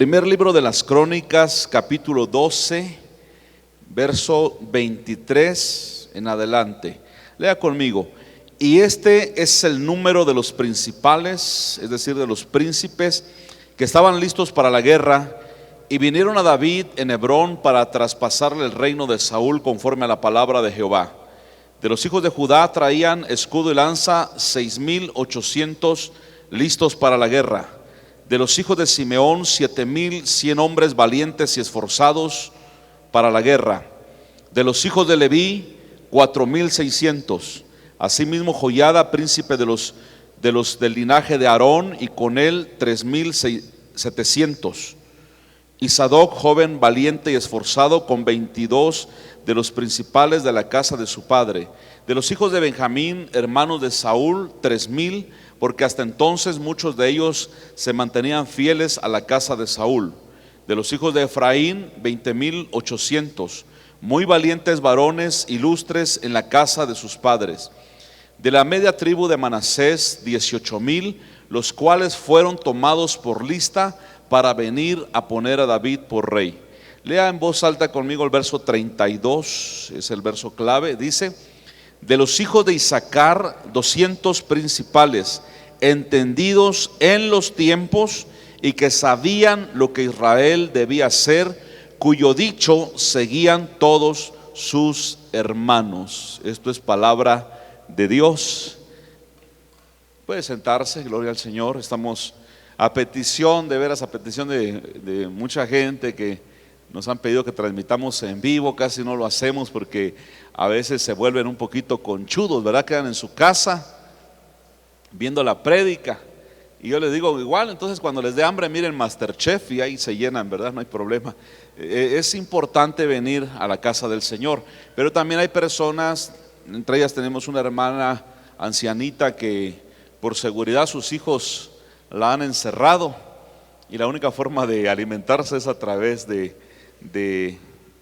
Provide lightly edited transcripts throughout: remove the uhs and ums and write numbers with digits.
Primer libro de las Crónicas, capítulo 12, verso 23 en adelante. Lea conmigo. Y este es el número de los principales, es decir, de los príncipes que estaban listos para la guerra y vinieron a David en Hebrón para traspasarle el reino de Saúl conforme a la palabra de Jehová. De los hijos de Judá traían escudo y lanza 6,800 listos para la guerra. De los hijos de Simeón 7,100 hombres valientes y esforzados para la guerra. De los hijos de Leví 4,600. Asimismo Joiada, príncipe de los del linaje de Aarón, y con él 3,700. Y Sadoc, joven valiente y esforzado, con 22 de los principales de la casa de su padre. De los hijos de Benjamín, hermanos de Saúl, 3,000, porque hasta entonces muchos de ellos se mantenían fieles a la casa de Saúl. De los hijos de Efraín, 20,800, muy valientes varones, ilustres en la casa de sus padres. De la media tribu de Manasés, 18,000, los cuales fueron tomados por lista para venir a poner a David por rey. Lea en voz alta conmigo el verso 32, es el verso clave. Dice: de los hijos de Isaacar, 200 principales, entendidos en los tiempos y que sabían lo que Israel debía hacer, cuyo dicho seguían todos sus hermanos. Esto es palabra de Dios. Puede sentarse, gloria al Señor. Estamos a petición, de veras, a petición de mucha gente que nos han pedido que transmitamos en vivo. Casi no lo hacemos porque a veces se vuelven un poquito conchudos, ¿verdad? Quedan en su casa viendo la prédica. Y yo les digo, igual, entonces cuando les dé hambre, miren MasterChef y ahí se llenan, ¿verdad? No hay problema. Es importante venir a la casa del Señor. Pero también hay personas, entre ellas tenemos una hermana ancianita que por seguridad sus hijos la han encerrado y la única forma de alimentarse es a través de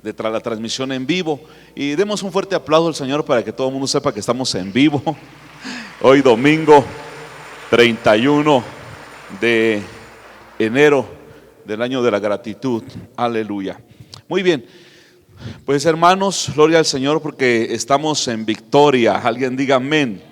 la transmisión en vivo. Y demos un fuerte aplauso al Señor para que todo el mundo sepa que estamos en vivo hoy domingo 31 de enero del año de la gratitud. Aleluya. Muy bien, pues hermanos, gloria al Señor porque estamos en victoria. Alguien diga amén.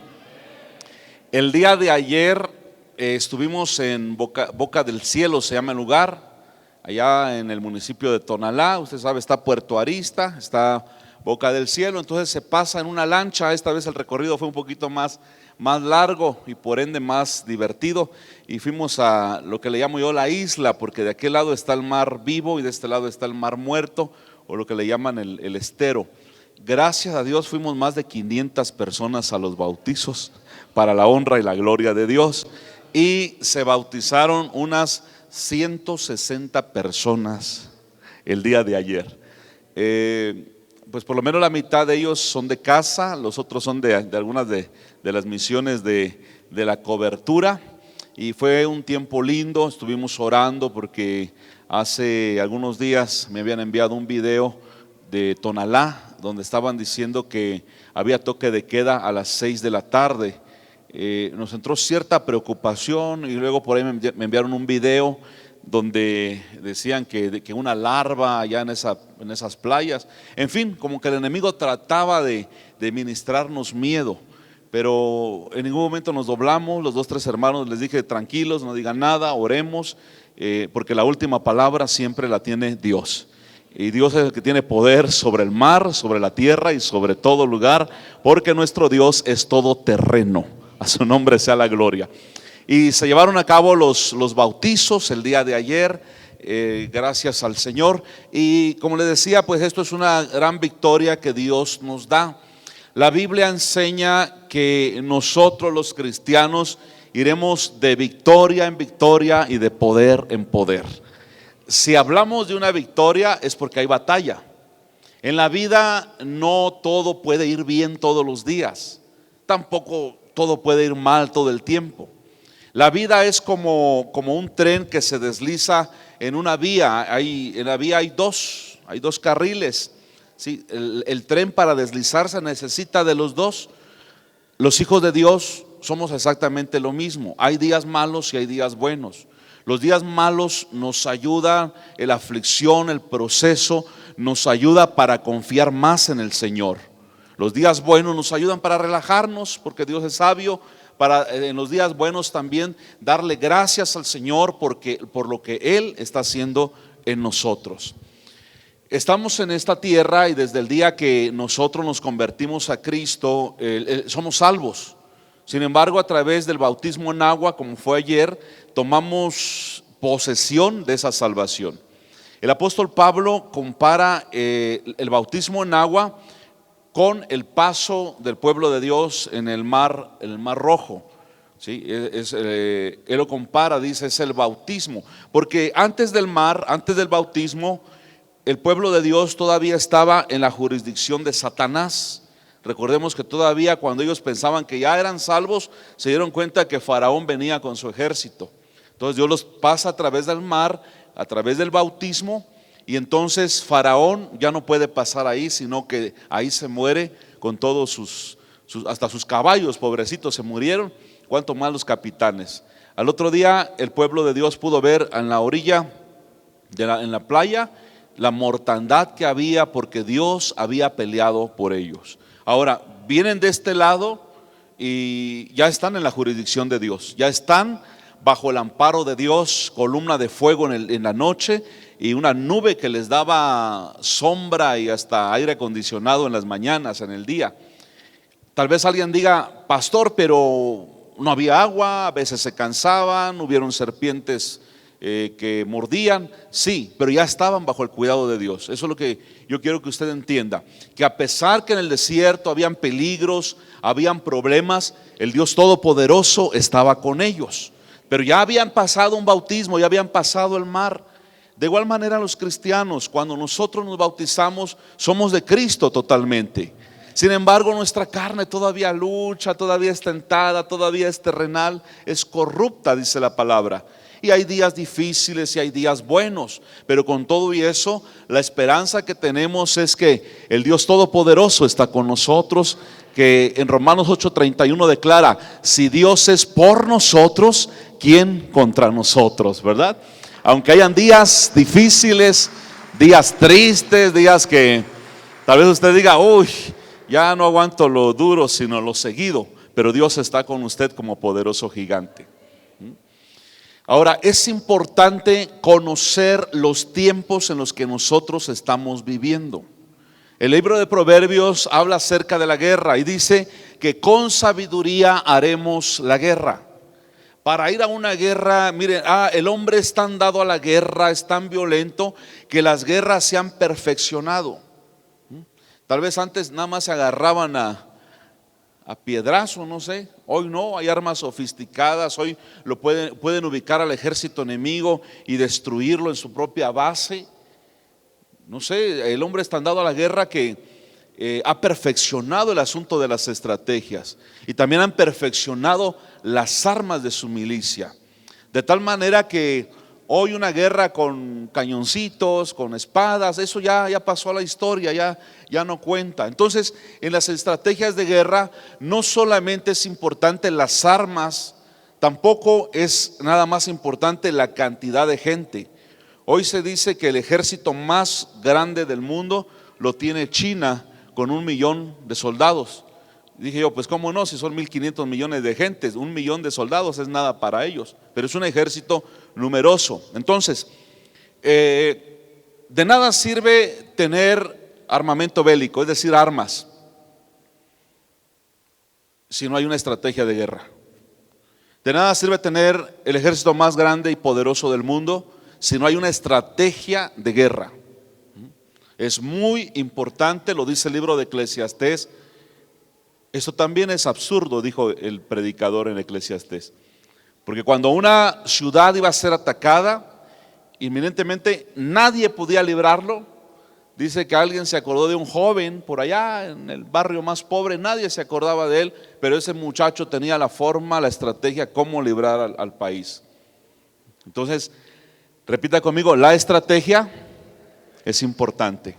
El día de ayer estuvimos en Boca del Cielo, se llama el lugar, allá en el municipio de Tonalá. Usted sabe, está Puerto Arista, está Boca del Cielo. Entonces se pasa en una lancha. Esta vez el recorrido fue un poquito más largo y por ende más divertido, y fuimos a lo que le llamo yo la isla, porque de aquel lado está el mar vivo y de este lado está el mar muerto, o lo que le llaman el estero. Gracias a Dios fuimos más de 500 personas a los bautizos, para la honra y la gloria de Dios, y se bautizaron unas 160 personas el día de ayer. Pues por lo menos la mitad de ellos son de casa, los otros son de algunas de las misiones de la cobertura, y fue un tiempo lindo. Estuvimos orando porque hace algunos días me habían enviado un video de Tonalá donde estaban diciendo que había toque de queda a las 6 de la tarde. Nos entró cierta preocupación y luego por ahí me enviaron un video donde decían que una larva allá en esas playas. En fin, como que el enemigo trataba de ministrarnos miedo, pero en ningún momento nos doblamos. Los 2-3 hermanos les dije: tranquilos, no digan nada, oremos, porque la última palabra siempre la tiene Dios. Y Dios es el que tiene poder sobre el mar, sobre la tierra y sobre todo lugar, porque nuestro Dios es todoterreno. A su nombre sea la gloria. Y se llevaron a cabo los bautizos el día de ayer, gracias al Señor. Y como les decía, pues esto es una gran victoria que Dios nos da. La Biblia enseña que nosotros los cristianos iremos de victoria en victoria y de poder en poder. Si hablamos de una victoria es porque hay batalla. En la vida no todo puede ir bien todos los días, tampoco todo puede ir mal todo el tiempo. La vida es como un tren que se desliza en una vía. En la vía hay dos carriles. ¿Sí? El tren, para deslizarse, necesita de los dos. Los hijos de Dios somos exactamente lo mismo. Hay días malos y hay días buenos. Los días malos nos ayudan, la aflicción, el proceso, nos ayuda para confiar más en el Señor. Los días buenos nos ayudan para relajarnos, porque Dios es sabio, para en los días buenos también darle gracias al Señor por lo que Él está haciendo en nosotros. Estamos en esta tierra y desde el día que nosotros nos convertimos a Cristo, somos salvos. Sin embargo, a través del bautismo en agua, como fue ayer, tomamos posesión de esa salvación. El apóstol Pablo compara el bautismo en agua con el paso del pueblo de Dios en el mar Rojo. ¿Sí? Él lo compara, dice, es el bautismo. Porque antes del bautismo, el pueblo de Dios todavía estaba en la jurisdicción de Satanás. Recordemos que todavía cuando ellos pensaban que ya eran salvos, se dieron cuenta que Faraón venía con su ejército. Entonces Dios los pasa a través del mar, a través del bautismo, y entonces Faraón ya no puede pasar ahí, sino que ahí se muere con todos hasta sus caballos, pobrecitos, se murieron, cuanto más los capitanes. Al otro día el pueblo de Dios pudo ver en la orilla, en la playa, la mortandad que había porque Dios había peleado por ellos. Ahora, vienen de este lado y ya están en la jurisdicción de Dios, ya están bajo el amparo de Dios, columna de fuego en la noche y una nube que les daba sombra y hasta aire acondicionado en las mañanas, en el día. Tal vez alguien diga, pastor, pero no había agua, a veces se cansaban, hubieron serpientes que mordían, sí, pero ya estaban bajo el cuidado de Dios. Eso es lo que yo quiero que usted entienda, que a pesar que en el desierto habían peligros, habían problemas, el Dios Todopoderoso estaba con ellos, pero ya habían pasado un bautismo, ya habían pasado el mar. De igual manera los cristianos, cuando nosotros nos bautizamos, somos de Cristo totalmente. Sin embargo, nuestra carne todavía lucha, todavía es tentada, todavía es terrenal, es corrupta, dice la palabra. Y hay días difíciles y hay días buenos, pero con todo y eso, la esperanza que tenemos es que el Dios Todopoderoso está con nosotros, que en Romanos 8:31 declara, si Dios es por nosotros, ¿quién contra nosotros? ¿Verdad? Aunque hayan días difíciles, días tristes, días que tal vez usted diga, uy, ya no aguanto lo duro, sino lo seguido, pero Dios está con usted como poderoso gigante. Ahora, es importante conocer los tiempos en los que nosotros estamos viviendo. El libro de Proverbios habla acerca de la guerra y dice que con sabiduría haremos la guerra. Para ir a una guerra, miren, el hombre es tan dado a la guerra, es tan violento que las guerras se han perfeccionado. Tal vez antes nada más se agarraban a piedrazo, no sé. Hoy no, hay armas sofisticadas. Hoy pueden ubicar al ejército enemigo y destruirlo en su propia base. No sé, el hombre es tan dado a la guerra que ha perfeccionado el asunto de las estrategias y también han perfeccionado las armas de su milicia. De tal manera que hoy una guerra con cañoncitos, con espadas, eso ya pasó a la historia, ya no cuenta. Entonces, en las estrategias de guerra no solamente es importante las armas, tampoco es nada más importante la cantidad de gente. Hoy se dice que el ejército más grande del mundo lo tiene China con 1 millón de soldados. Dije yo, pues cómo no, si son 1.500 millones de gentes, 1 millón de soldados es nada para ellos, pero es un ejército numeroso. Entonces, de nada sirve tener armamento bélico, es decir, armas, si no hay una estrategia de guerra. De nada sirve tener el ejército más grande y poderoso del mundo si no hay una estrategia de guerra. Es muy importante, lo dice el libro de Eclesiastés. Esto también es absurdo, dijo el predicador en Eclesiastés, porque cuando una ciudad iba a ser atacada, inminentemente nadie podía librarlo. Dice que alguien se acordó de un joven por allá en el barrio más pobre, nadie se acordaba de él, pero ese muchacho tenía la forma, la estrategia, cómo librar al país. Entonces, repita conmigo, la estrategia es importante.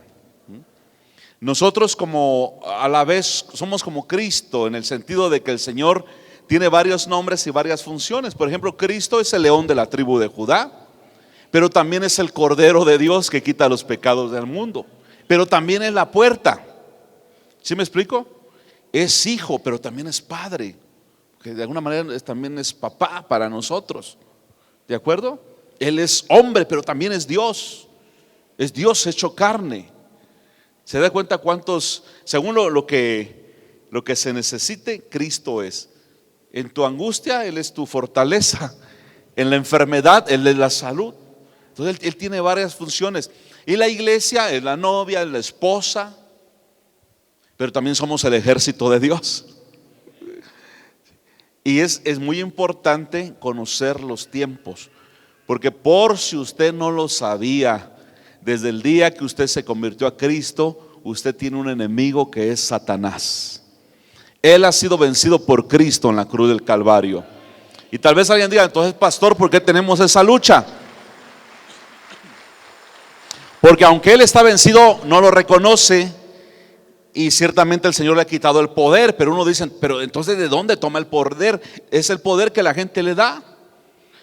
Nosotros como a la vez somos como Cristo, en el sentido de que el Señor tiene varios nombres y varias funciones. Por ejemplo, Cristo es el león de la tribu de Judá, pero también es el Cordero de Dios que quita los pecados del mundo, pero también es la puerta. ¿Sí me explico? Es hijo, pero también es padre, que de alguna manera también es papá para nosotros. ¿De acuerdo? Él es hombre, pero también es Dios hecho carne. ¿Se da cuenta cuántos, según lo que se necesite, Cristo es? En tu angustia, Él es tu fortaleza. En la enfermedad, Él es la salud. Entonces él tiene varias funciones. Y la iglesia es la novia, es la esposa, pero también somos el ejército de Dios. Y es muy importante conocer los tiempos, porque por si usted no lo sabía, desde el día que usted se convirtió a Cristo, usted tiene un enemigo que es Satanás. Él ha sido vencido por Cristo en la cruz del Calvario. Y tal vez alguien diga, entonces pastor, ¿por qué tenemos esa lucha? Porque aunque Él está vencido, no lo reconoce. Y ciertamente el Señor le ha quitado el poder. Pero uno dice, pero entonces ¿de dónde toma el poder? Es el poder que la gente le da.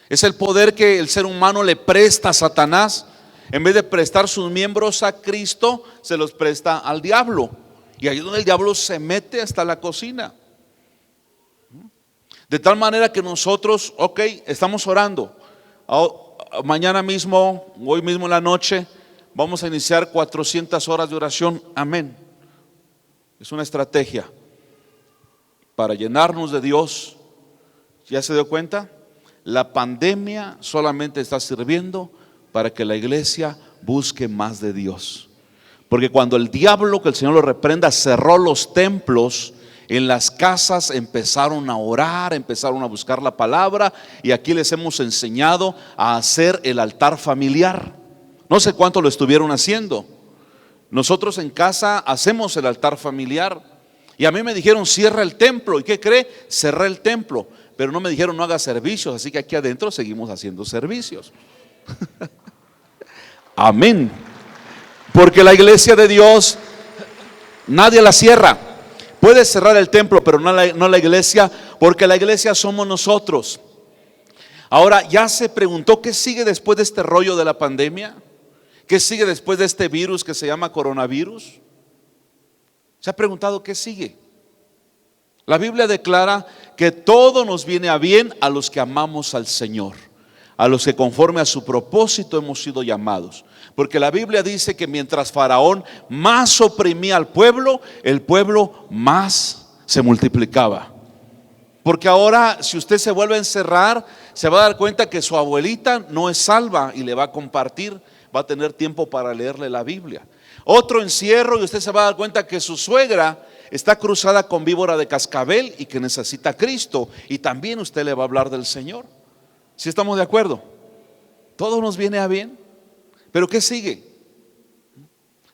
Es el poder que el ser humano le presta a Satanás. En vez de prestar sus miembros a Cristo, se los presta al diablo. Y ahí es donde el diablo se mete hasta la cocina. De tal manera que nosotros, estamos orando. Mañana mismo, hoy mismo en la noche, vamos a iniciar 400 horas de oración. Amén. Es una estrategia para llenarnos de Dios. ¿Ya se dio cuenta? La pandemia solamente está sirviendo para que la iglesia busque más de Dios. Porque cuando el diablo, que el Señor lo reprenda, cerró los templos, en las casas empezaron a orar, empezaron a buscar la palabra. Y aquí les hemos enseñado a hacer el altar familiar. No sé cuánto lo estuvieron haciendo. Nosotros en casa hacemos el altar familiar. Y a mí me dijeron, cierra el templo. ¿Y qué cree? Cerré el templo. Pero no me dijeron, no haga servicios. Así que aquí adentro seguimos haciendo servicios. Amén. Porque la iglesia de Dios, nadie la cierra. Puede cerrar el templo, pero no la iglesia, porque la iglesia somos nosotros. Ahora, ¿ya se preguntó qué sigue después de este rollo de la pandemia? ¿Qué sigue después de este virus que se llama coronavirus? ¿Se ha preguntado qué sigue? La Biblia declara que todo nos viene a bien a los que amamos al Señor, a los que conforme a su propósito hemos sido llamados. Porque la Biblia dice que mientras Faraón más oprimía al pueblo, el pueblo más se multiplicaba. Porque ahora, si usted se vuelve a encerrar, se va a dar cuenta que su abuelita no es salva y le va a compartir, va a tener tiempo para leerle la Biblia. Otro encierro y usted se va a dar cuenta que su suegra está cruzada con víbora de cascabel y que necesita a Cristo, y también usted le va a hablar del Señor. ¿Sí estamos de acuerdo? Todo nos viene a bien. Pero ¿qué sigue?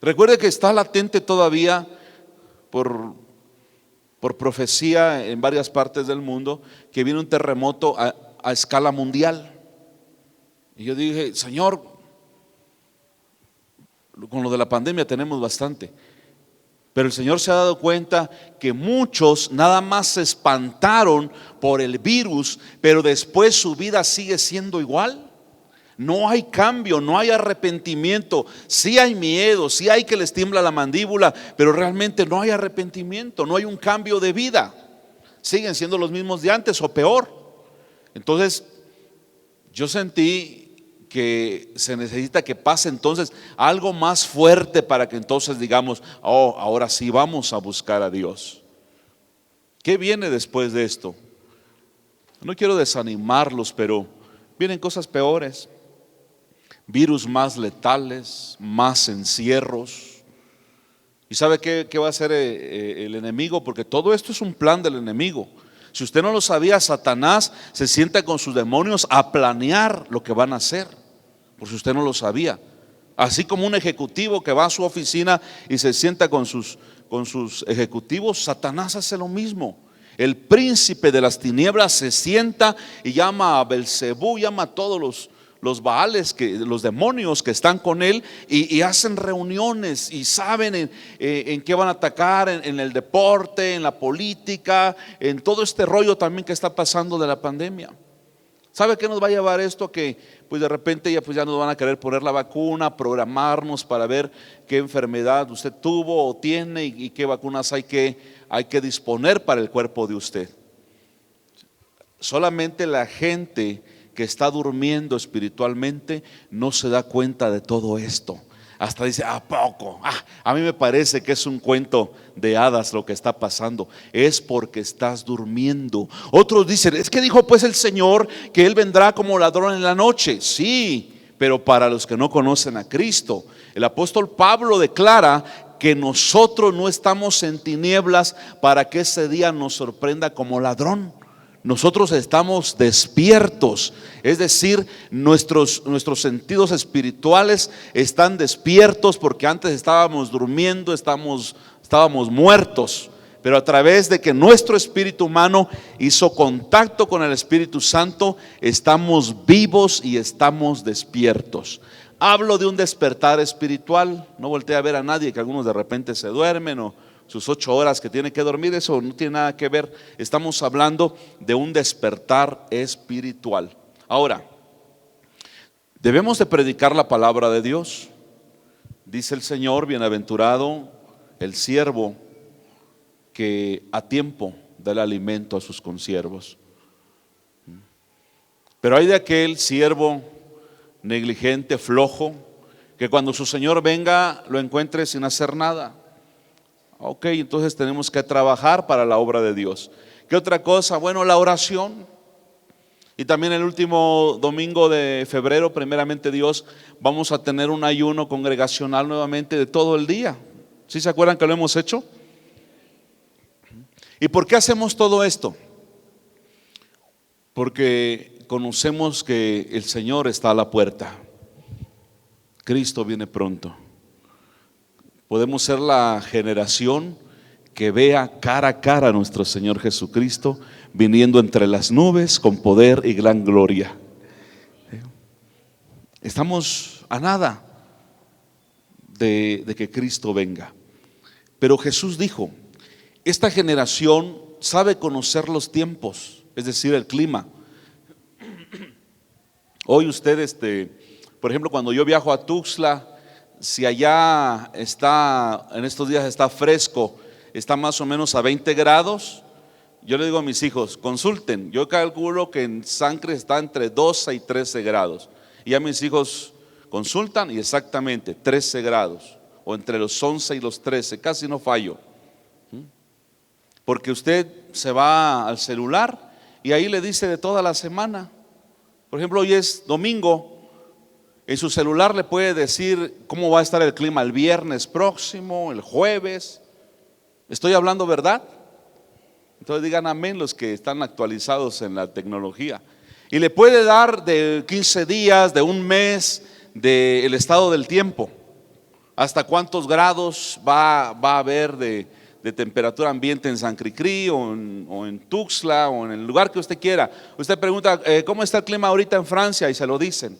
Recuerde que está latente todavía por profecía en varias partes del mundo que viene un terremoto a escala mundial. Y yo dije, Señor, con lo de la pandemia tenemos bastante. Pero el Señor se ha dado cuenta que muchos nada más se espantaron por el virus, pero después su vida sigue siendo igual. No hay cambio, no hay arrepentimiento. Sí hay miedo, sí hay que les tiembla la mandíbula, pero realmente no hay arrepentimiento, no hay un cambio de vida. Siguen siendo los mismos de antes o peor. Entonces yo sentí que se necesita que pase entonces algo más fuerte para que entonces digamos, ahora sí vamos a buscar a Dios. ¿Qué viene después de esto? No quiero desanimarlos, pero vienen cosas peores. Virus más letales, más encierros. ¿Y sabe qué va a hacer el enemigo? Porque todo esto es un plan del enemigo. Si usted no lo sabía, Satanás se sienta con sus demonios a planear lo que van a hacer, por si usted no lo sabía. Así como un ejecutivo que va a su oficina y se sienta con sus ejecutivos, Satanás hace lo mismo. El príncipe de las tinieblas se sienta y llama a Belcebú, llama a todos los baales, los demonios que están con él, y hacen reuniones y saben en qué van a atacar, en el deporte, en la política, en todo este rollo también que está pasando de la pandemia. ¿Sabe qué nos va a llevar esto? Que pues de repente ya nos van a querer poner la vacuna, programarnos para ver qué enfermedad usted tuvo o tiene y qué vacunas hay que disponer para el cuerpo de usted. Solamente la gente que está durmiendo espiritualmente no se da cuenta de todo esto. Hasta dice, ¿a poco? A mí me parece que es un cuento de hadas lo que está pasando. Es porque estás durmiendo. Otros dicen, es que dijo pues el Señor que Él vendrá como ladrón en la noche. Sí, pero para los que no conocen a Cristo, el apóstol Pablo declara que nosotros no estamos en tinieblas para que ese día nos sorprenda como ladrón. Nosotros estamos despiertos, es decir, nuestros sentidos espirituales están despiertos, porque antes estábamos durmiendo, estábamos muertos, pero a través de que nuestro espíritu humano hizo contacto con el Espíritu Santo, estamos vivos y estamos despiertos. Hablo de un despertar espiritual. No voltee a ver a nadie, que algunos de repente se duermen o sus 8 horas que tiene que dormir, eso no tiene nada que ver. Estamos hablando de un despertar espiritual. Ahora, debemos de predicar la palabra de Dios. Dice el Señor, bienaventurado el siervo que a tiempo da el alimento a sus consiervos. Pero hay de aquel siervo negligente, flojo, que cuando su Señor venga lo encuentre sin hacer nada. Ok, entonces tenemos que trabajar para la obra de Dios. ¿Qué otra cosa? Bueno, la oración. Y también el último domingo de febrero, primeramente Dios, vamos a tener un ayuno congregacional nuevamente de todo el día. ¿Sí se acuerdan que lo hemos hecho? ¿Y por qué hacemos todo esto? Porque conocemos que el Señor está a la puerta. Cristo viene pronto. Podemos ser la generación que vea cara a cara a nuestro Señor Jesucristo viniendo entre las nubes con poder y gran gloria. Estamos a nada de que Cristo venga. Pero Jesús dijo, esta generación sabe conocer los tiempos, es decir, el clima. Hoy usted, por ejemplo, cuando yo viajo a Tuxtla, si allá está, en estos días está fresco, está más o menos a 20 grados, yo le digo a mis hijos, consulten, yo calculo que en San Cris está entre 12 y 13 grados. Y a mis hijos consultan y exactamente 13 grados, o entre los 11 y los 13, casi no fallo. Porque usted se va al celular y ahí le dice de toda la semana. Por ejemplo, hoy es domingo. En su celular le puede decir cómo va a estar el clima el viernes próximo, el jueves. ¿Estoy hablando verdad? Entonces digan amén los que están actualizados en la tecnología. Y le puede dar de 15 días, de un mes, del estado del tiempo. Hasta cuántos grados va a haber de temperatura ambiente en San Cricri o en Tuxtla o en el lugar que usted quiera. Usted pregunta, ¿cómo está el clima ahorita en Francia? Y se lo dicen.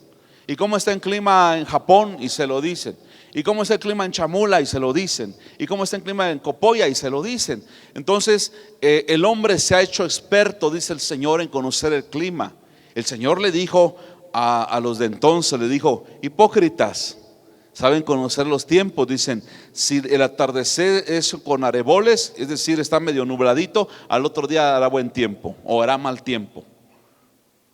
¿Y cómo está el clima en Japón? Y se lo dicen. ¿Y cómo está el clima en Chamula? Y se lo dicen. ¿Y cómo está el clima en Copoya? Y se lo dicen. Entonces el hombre se ha hecho experto, dice el Señor, en conocer el clima. El Señor le dijo a los de entonces, le dijo, hipócritas, saben conocer los tiempos. Dicen, si el atardecer es con areboles, es decir, está medio nubladito, al otro día hará buen tiempo o hará mal tiempo.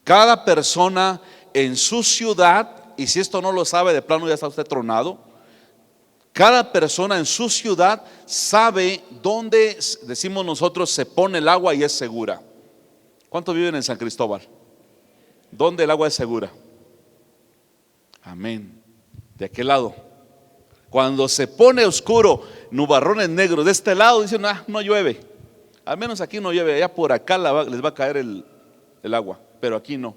Cada persona en su ciudad, y si esto no lo sabe, de plano ya está usted tronado. Cada persona en su ciudad sabe dónde, decimos nosotros, se pone el agua y es segura. ¿Cuántos viven en San Cristóbal? ¿Dónde el agua es segura? Amén. De aquel lado. Cuando se pone oscuro, nubarrones negros, de este lado dicen, no llueve. Al menos aquí no llueve, allá por acá les va a caer el agua, pero aquí no.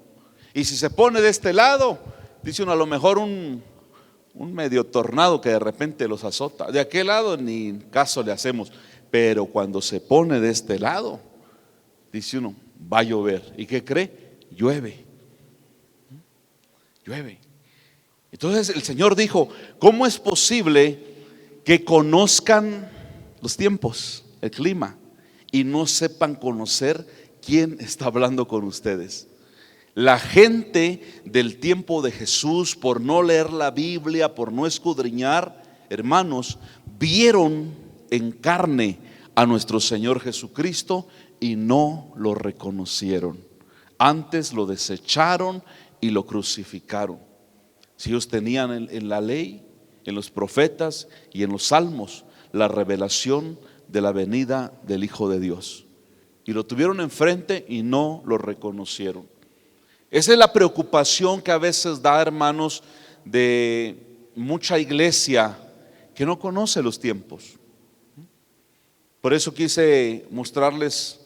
Y si se pone de este lado, dice uno, a lo mejor un medio tornado que de repente los azota. De aquel lado ni caso le hacemos. Pero cuando se pone de este lado, dice uno, va a llover. ¿Y qué cree? Llueve. llueve. Entonces el Señor dijo: ¿cómo es posible que conozcan los tiempos, el clima, y no sepan conocer quién está hablando con ustedes? La gente del tiempo de Jesús, por no leer la Biblia, por no escudriñar, hermanos, vieron en carne a nuestro Señor Jesucristo y no lo reconocieron. Antes lo desecharon y lo crucificaron. Si ellos tenían en la ley, en los profetas y en los salmos la revelación de la venida del Hijo de Dios, y lo tuvieron enfrente y no lo reconocieron. Esa es la preocupación que a veces da, hermanos, de mucha iglesia que no conoce los tiempos. Por eso quise mostrarles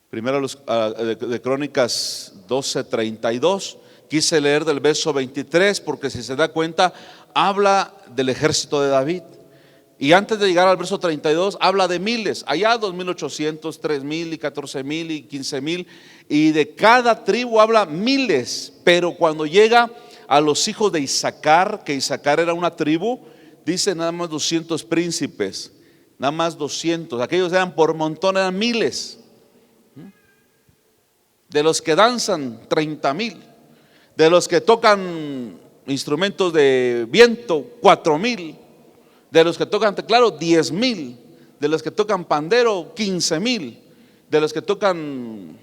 primero de Crónicas 12:32. Quise leer del verso 23 porque, si se da cuenta, habla del ejército de David. Y antes de llegar al verso 32 habla de miles, allá 2,800, 3,000 y 14,000 y 15,000, y de cada tribu habla miles. Pero cuando llega a los hijos de Isaacar, que Isaacar era una tribu, dice nada más 200 príncipes, nada más 200. Aquellos eran por montón, eran miles. De los que danzan, 30,000. De los que tocan instrumentos de viento, 4,000. De los que tocan teclado, 10,000. De los que tocan pandero, 15,000. De los que tocan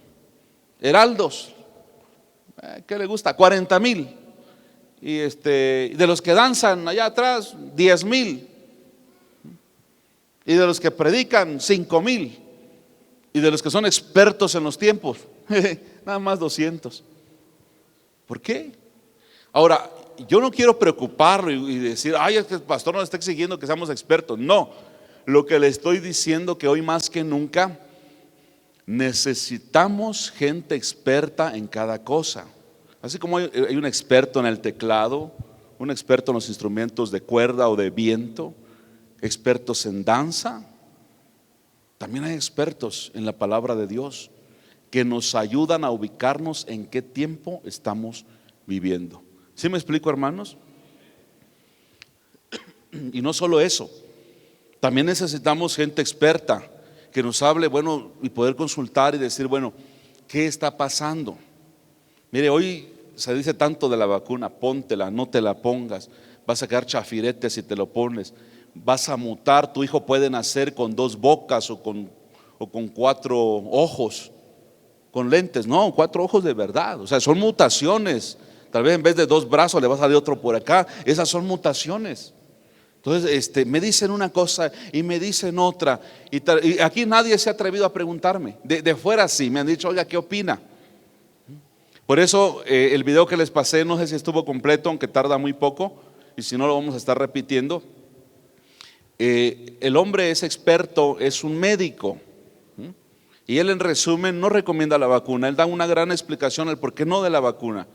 heraldos, ¿qué le gusta? 40,000. Y de los que danzan allá atrás, 10,000. Y de los que predican, 5,000. Y de los que son expertos en los tiempos, nada más 200. ¿Por qué? Ahora, yo no quiero preocuparlo y decir: ay, es que el pastor nos está exigiendo que seamos expertos. No, lo que le estoy diciendo que hoy más que nunca necesitamos gente experta en cada cosa. Así como hay un experto en el teclado, un experto en los instrumentos de cuerda o de viento, expertos en danza, también hay expertos en la palabra de Dios que nos ayudan a ubicarnos en qué tiempo estamos viviendo. ¿Sí me explico, hermanos? Y no solo eso, también necesitamos gente experta que nos hable, bueno, y poder consultar y decir, bueno, ¿qué está pasando? Mire, hoy se dice tanto de la vacuna: póntela, no te la pongas, vas a quedar chafirete si te lo pones, vas a mutar, tu hijo puede nacer con 2 bocas o con 4 ojos, con lentes. No, 4 ojos de verdad, o sea, son mutaciones. Tal vez en vez de 2 brazos le va a salir otro por acá. Esas son mutaciones. Entonces me dicen una cosa y me dicen otra, y aquí nadie se ha atrevido a preguntarme. De fuera sí, me han dicho: oiga, ¿qué opina? Por eso el video que les pasé, no sé si estuvo completo, aunque tarda muy poco, y si no lo vamos a estar repitiendo. El hombre es experto, es un médico, y él, en resumen, no recomienda la vacuna. Él da una gran explicación del por qué no de la vacuna.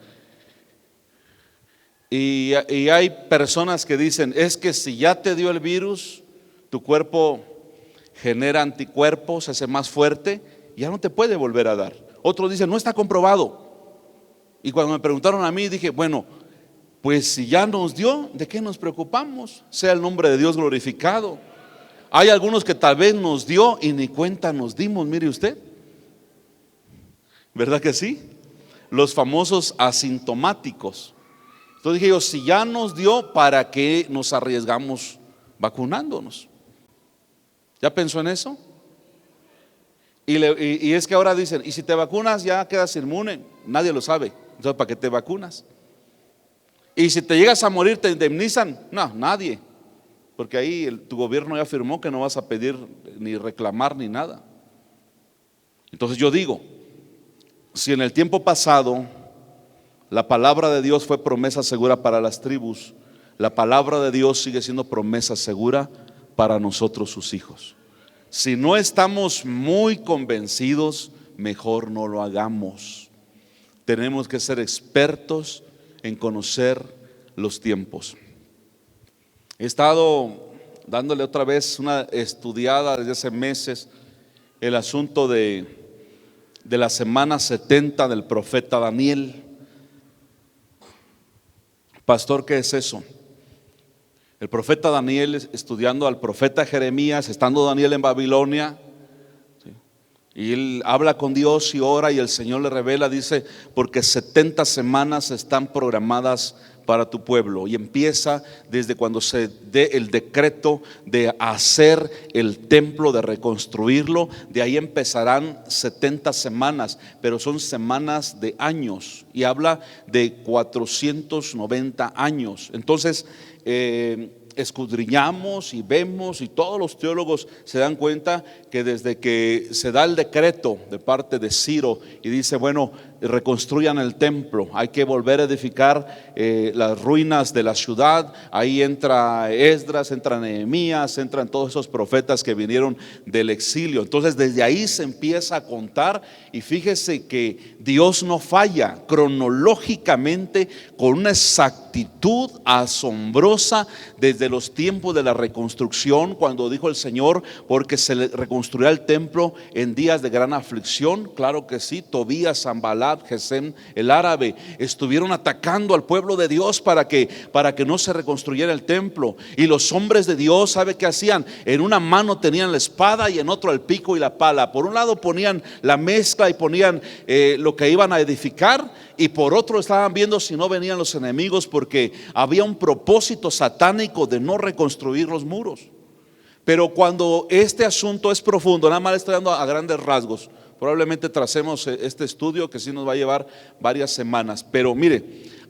Y hay personas que dicen: es que si ya te dio el virus, tu cuerpo genera anticuerpos, se hace más fuerte, y ya no te puede volver a dar. Otros dicen: no está comprobado. Y cuando me preguntaron a mí, dije: bueno, pues si ya nos dio, ¿de qué nos preocupamos? Sea el nombre de Dios glorificado. Hay algunos que tal vez nos dio y ni cuenta nos dimos, mire usted. ¿Verdad que sí? Los famosos asintomáticos. Entonces dije yo: si ya nos dio, ¿para qué nos arriesgamos vacunándonos? ¿Ya pensó en eso? Y es que ahora dicen: y si te vacunas ya quedas inmune. Nadie lo sabe. Entonces, ¿para qué te vacunas? Y si te llegas a morir, ¿te indemnizan? No, nadie. Porque ahí tu gobierno ya afirmó que no vas a pedir ni reclamar ni nada. Entonces yo digo: si en el tiempo pasado la palabra de Dios fue promesa segura para las tribus, la palabra de Dios sigue siendo promesa segura para nosotros, sus hijos. Si no estamos muy convencidos, mejor no lo hagamos. Tenemos que ser expertos en conocer los tiempos. He estado dándole otra vez una estudiada desde hace meses el asunto de la semana 70 del profeta Daniel. Pastor, ¿qué es eso? El profeta Daniel estudiando al profeta Jeremías, estando Daniel en Babilonia, ¿sí? Y él habla con Dios y ora, y el Señor le revela, dice, porque 70 semanas están programadas para tu pueblo. Y empieza desde cuando se dé el decreto de hacer el templo, de reconstruirlo. De ahí empezarán 70 semanas, pero son semanas de años, y habla de 490 años. Entonces escudriñamos y vemos, y todos los teólogos se dan cuenta que desde que se da el decreto de parte de Ciro y dice, bueno, reconstruyan el templo, hay que volver a edificar las ruinas de la ciudad, ahí entra Esdras, entra Nehemías, entran todos esos profetas que vinieron del exilio. Entonces desde ahí se empieza a contar, y fíjese que Dios no falla cronológicamente, con una exactitud asombrosa, desde los tiempos de la reconstrucción, cuando dijo el Señor, porque se le reconstruirá el templo en días de gran aflicción. Claro que sí, Tobías, Sanballat, Gesem el árabe estuvieron atacando al pueblo de Dios para que no se reconstruyera el templo. Y los hombres de Dios, ¿sabe qué hacían? En una mano tenían la espada y en otro el pico y la pala. Por un lado ponían la mezcla y ponían lo que iban a edificar, y por otro estaban viendo si no venían los enemigos, porque había un propósito satánico de no reconstruir los muros. Pero cuando este asunto es profundo, nada más le estoy dando a grandes rasgos, probablemente tracemos este estudio que sí nos va a llevar varias semanas. Pero mire,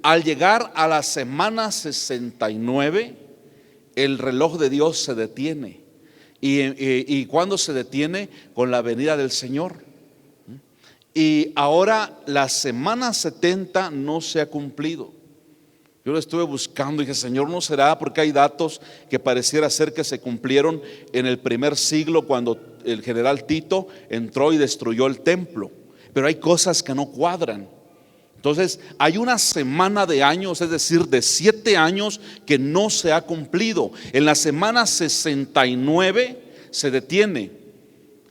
al llegar a la semana 69, el reloj de Dios se detiene. ¿Y cuándo se detiene? Con la venida del Señor. Y ahora la semana 70 no se ha cumplido. Yo lo estuve buscando y dije, Señor, ¿no será? Porque hay datos que pareciera ser que se cumplieron en el primer siglo, cuando el general Tito entró y destruyó el templo. Pero hay cosas que no cuadran. Entonces hay una semana de años, es decir, de 7 años, que no se ha cumplido. En la semana 69 se detiene,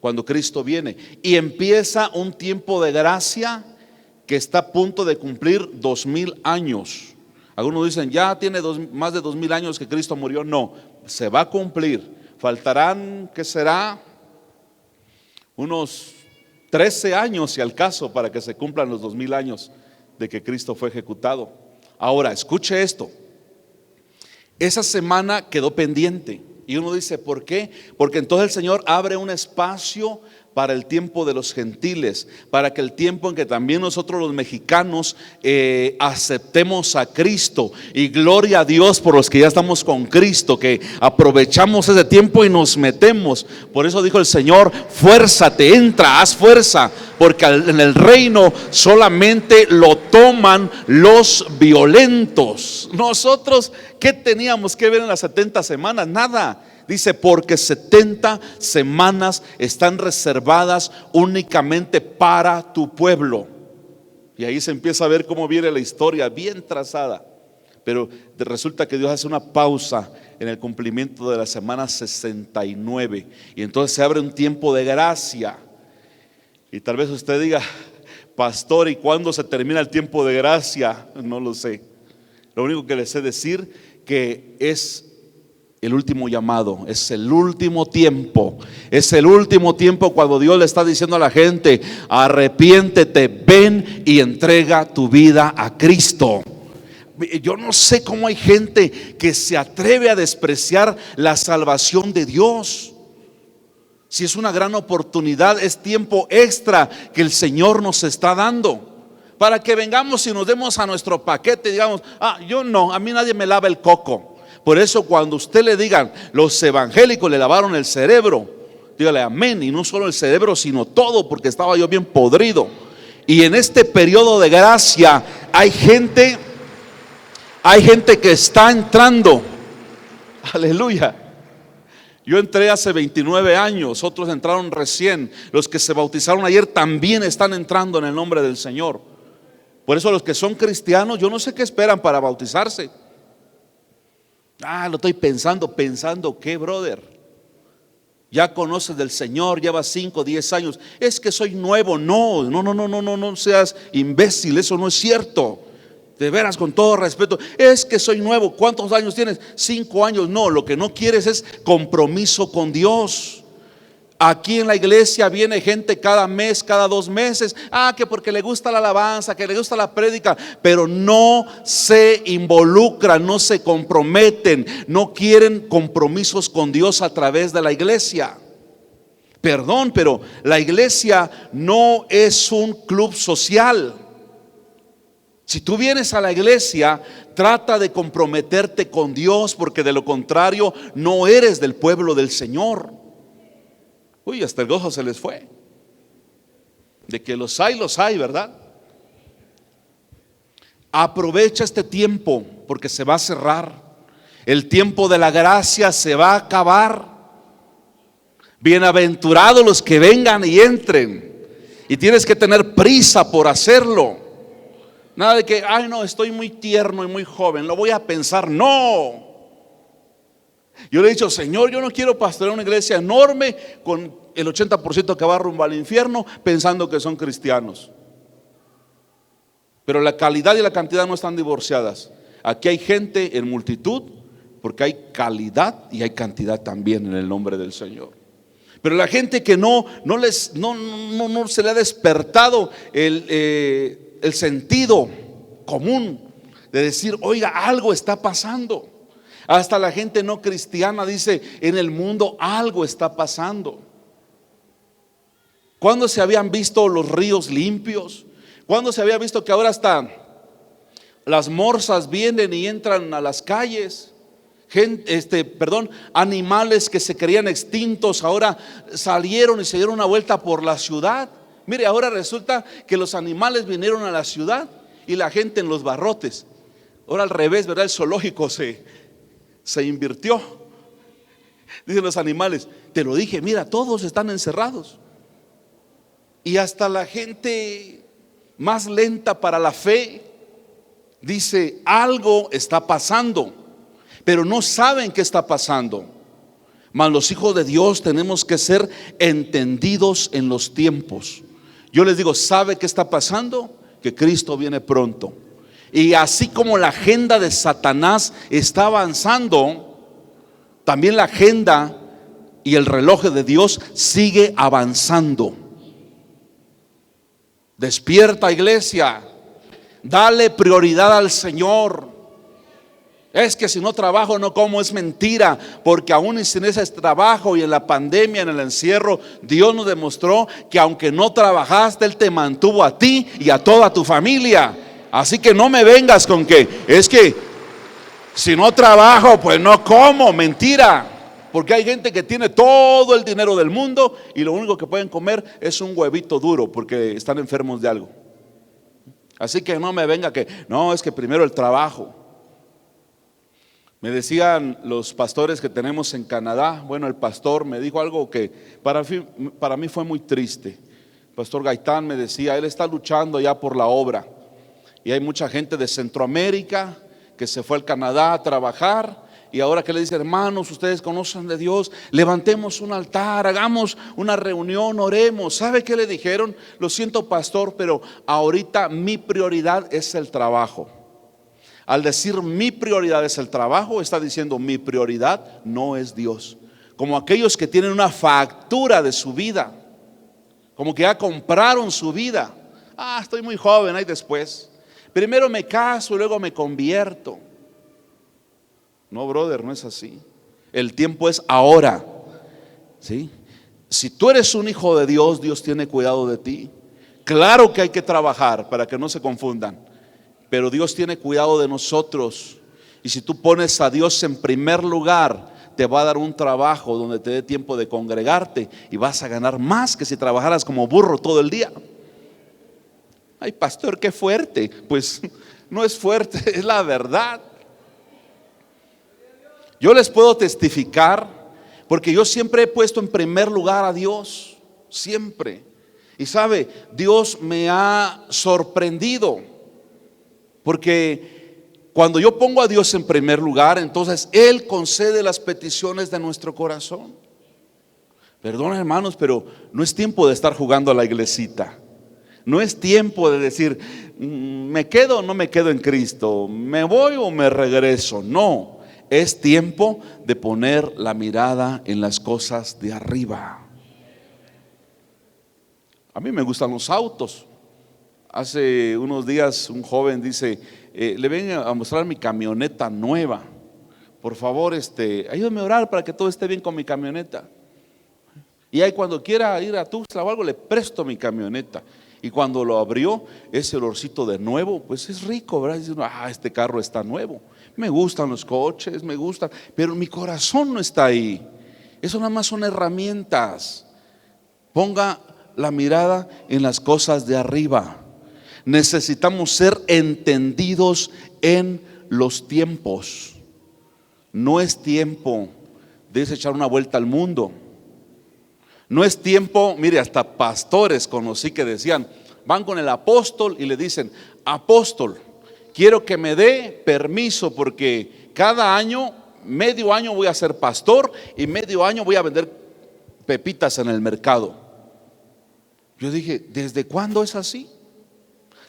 cuando Cristo viene, y empieza un tiempo de gracia que está a punto de cumplir 2000 años. Algunos dicen, ya tiene más de 2000 años que Cristo murió. No, se va a cumplir. Faltarán, ¿qué será? Unos 13 años, si al caso, para que se cumplan los 2000 años de que Cristo fue ejecutado. Ahora, escuche esto. Esa semana quedó pendiente. Y uno dice, ¿por qué? Porque entonces el Señor abre un espacio para el tiempo de los gentiles, para que el tiempo en que también nosotros los mexicanos aceptemos a Cristo. Y gloria a Dios por los que ya estamos con Cristo, que aprovechamos ese tiempo y nos metemos. Por eso dijo el Señor, fuérzate, entra, haz fuerza, porque en el reino solamente lo toman los violentos. Nosotros, ¿qué teníamos que ver en las 70 semanas? Nada. Dice, porque 70 semanas están reservadas únicamente para tu pueblo. Y ahí se empieza a ver cómo viene la historia bien trazada. Pero resulta que Dios hace una pausa en el cumplimiento de la semana 69. Y entonces se abre un tiempo de gracia. Y tal vez usted diga, pastor, ¿y cuándo se termina el tiempo de gracia? No lo sé. Lo único que le sé decir que es el último llamado, es el último tiempo. Es el último tiempo cuando Dios le está diciendo a la gente, arrepiéntete, ven y entrega tu vida a Cristo. Yo no sé cómo hay gente que se atreve a despreciar la salvación de Dios. Si es una gran oportunidad, es tiempo extra que el Señor nos está dando, para que vengamos y nos demos a nuestro paquete y digamos, yo no, a mí nadie me lava el coco. Por eso cuando usted le digan, los evangélicos le lavaron el cerebro, dígale amén. Y no solo el cerebro, sino todo, porque estaba yo bien podrido. Y en este periodo de gracia hay gente que está entrando. Aleluya. Yo entré hace 29 años, otros entraron recién. Los que se bautizaron ayer también están entrando en el nombre del Señor. Por eso los que son cristianos, yo no sé qué esperan para bautizarse. Lo estoy pensando ¿qué, brother? Ya conoces del Señor, llevas 5, 10 años. Es que soy nuevo. No seas imbécil, eso no es cierto. De veras, con todo respeto, es que soy nuevo. ¿Cuántos años tienes? 5 años. No, lo que no quieres es compromiso con Dios. Aquí en la iglesia viene gente cada mes, cada 2 meses. Que porque le gusta la alabanza, que le gusta la prédica, pero no se involucran, no se comprometen, no quieren compromisos con Dios a través de la iglesia. Perdón, pero la iglesia no es un club social. Si tú vienes a la iglesia, trata de comprometerte con Dios, porque de lo contrario no eres del pueblo del Señor. Uy, hasta el gozo se les fue. De que los hay, ¿verdad? Aprovecha este tiempo, porque se va a cerrar. El tiempo de la gracia se va a acabar. Bienaventurados los que vengan y entren. Y tienes que tener prisa por hacerlo. Nada de que, no, estoy muy tierno y muy joven, lo voy a pensar. No. Yo le he dicho, Señor, yo no quiero pastorear una iglesia enorme con el 80% que va rumbo al infierno pensando que son cristianos. Pero la calidad y la cantidad no están divorciadas. Aquí hay gente en multitud, porque hay calidad y hay cantidad también en el nombre del Señor. Pero la gente que no se le ha despertado el sentido común de decir, oiga, algo está pasando. Hasta la gente no cristiana dice, en el mundo algo está pasando. ¿Cuándo se habían visto los ríos limpios? ¿Cuándo se había visto que ahora hasta las morsas vienen y entran a las calles? Animales que se creían extintos ahora salieron y se dieron una vuelta por la ciudad. Mire, ahora resulta que los animales vinieron a la ciudad y la gente en los barrotes. Ahora al revés, ¿verdad? El zoológico se invirtió. Dicen los animales, te lo dije, mira, todos están encerrados. Y hasta la gente más lenta para la fe dice, algo está pasando, pero no saben qué está pasando. Mas los hijos de Dios tenemos que ser entendidos en los tiempos. Yo les digo, ¿sabe qué está pasando? Que Cristo viene pronto. Y así como la agenda de Satanás está avanzando, también la agenda y el reloj de Dios sigue avanzando. Despierta, iglesia, dale prioridad al Señor. Es que si no trabajo no como, es mentira, porque aún sin ese trabajo y en la pandemia, en el encierro, Dios nos demostró que aunque no trabajaste, Él te mantuvo a ti y a toda tu familia. Así que no me vengas con que es que si no trabajo pues no como. Mentira, porque hay gente que tiene todo el dinero del mundo y lo único que pueden comer es un huevito duro porque están enfermos de algo. Así que no me venga que no, es que primero el trabajo. Me decían los pastores que tenemos en Canadá, bueno, el pastor me dijo algo que para mí fue muy triste. El pastor Gaitán me decía, él está luchando ya por la obra. Y hay mucha gente de Centroamérica que se fue al Canadá a trabajar. Y ahora que le dicen, hermanos, ustedes conocen de Dios, levantemos un altar, hagamos una reunión, oremos. ¿Sabe qué le dijeron? Lo siento, pastor, pero ahorita mi prioridad es el trabajo. Al decir mi prioridad es el trabajo, está diciendo mi prioridad no es Dios. Como aquellos que tienen una factura de su vida, como que ya compraron su vida. Estoy muy joven, ahí después. Primero me caso y luego me convierto. No, brother, no es así. El tiempo es ahora. ¿Sí? Si tú eres un hijo de Dios, Dios tiene cuidado de ti. Claro que hay que trabajar para que no se confundan, pero Dios tiene cuidado de nosotros. Y si tú pones a Dios en primer lugar, te va a dar un trabajo donde te dé tiempo de congregarte y vas a ganar más que si trabajaras como burro todo el día. Ay, pastor, qué fuerte. Pues no es fuerte, es la verdad. Yo les puedo testificar, porque yo siempre he puesto en primer lugar a Dios, siempre. Y sabe, Dios me ha sorprendido, porque cuando yo pongo a Dios en primer lugar, entonces Él concede las peticiones de nuestro corazón. Perdón, hermanos, pero no es tiempo de estar jugando a la iglesita. No es tiempo de decir, ¿me quedo o no me quedo en Cristo? ¿Me voy o me regreso? No, es tiempo de poner la mirada en las cosas de arriba. A mí me gustan los autos. Hace unos días un joven dice, le vengo a mostrar mi camioneta nueva. Por favor, ayúdame a orar para que todo esté bien con mi camioneta. Y ahí cuando quiera ir a Tuxtla o algo, le presto mi camioneta. Y cuando lo abrió, ese olorcito de nuevo, pues es rico, ¿verdad? Dice, este carro está nuevo. Me gustan los coches, me gustan, pero mi corazón no está ahí. Eso nada más son herramientas. Ponga la mirada en las cosas de arriba. Necesitamos ser entendidos en los tiempos. No es tiempo de echar una vuelta al mundo. No es tiempo, mire, hasta pastores conocí que decían, van con el apóstol y le dicen, apóstol, quiero que me dé permiso porque cada año, medio año voy a ser pastor y medio año voy a vender pepitas en el mercado. Yo dije, ¿desde cuándo es así?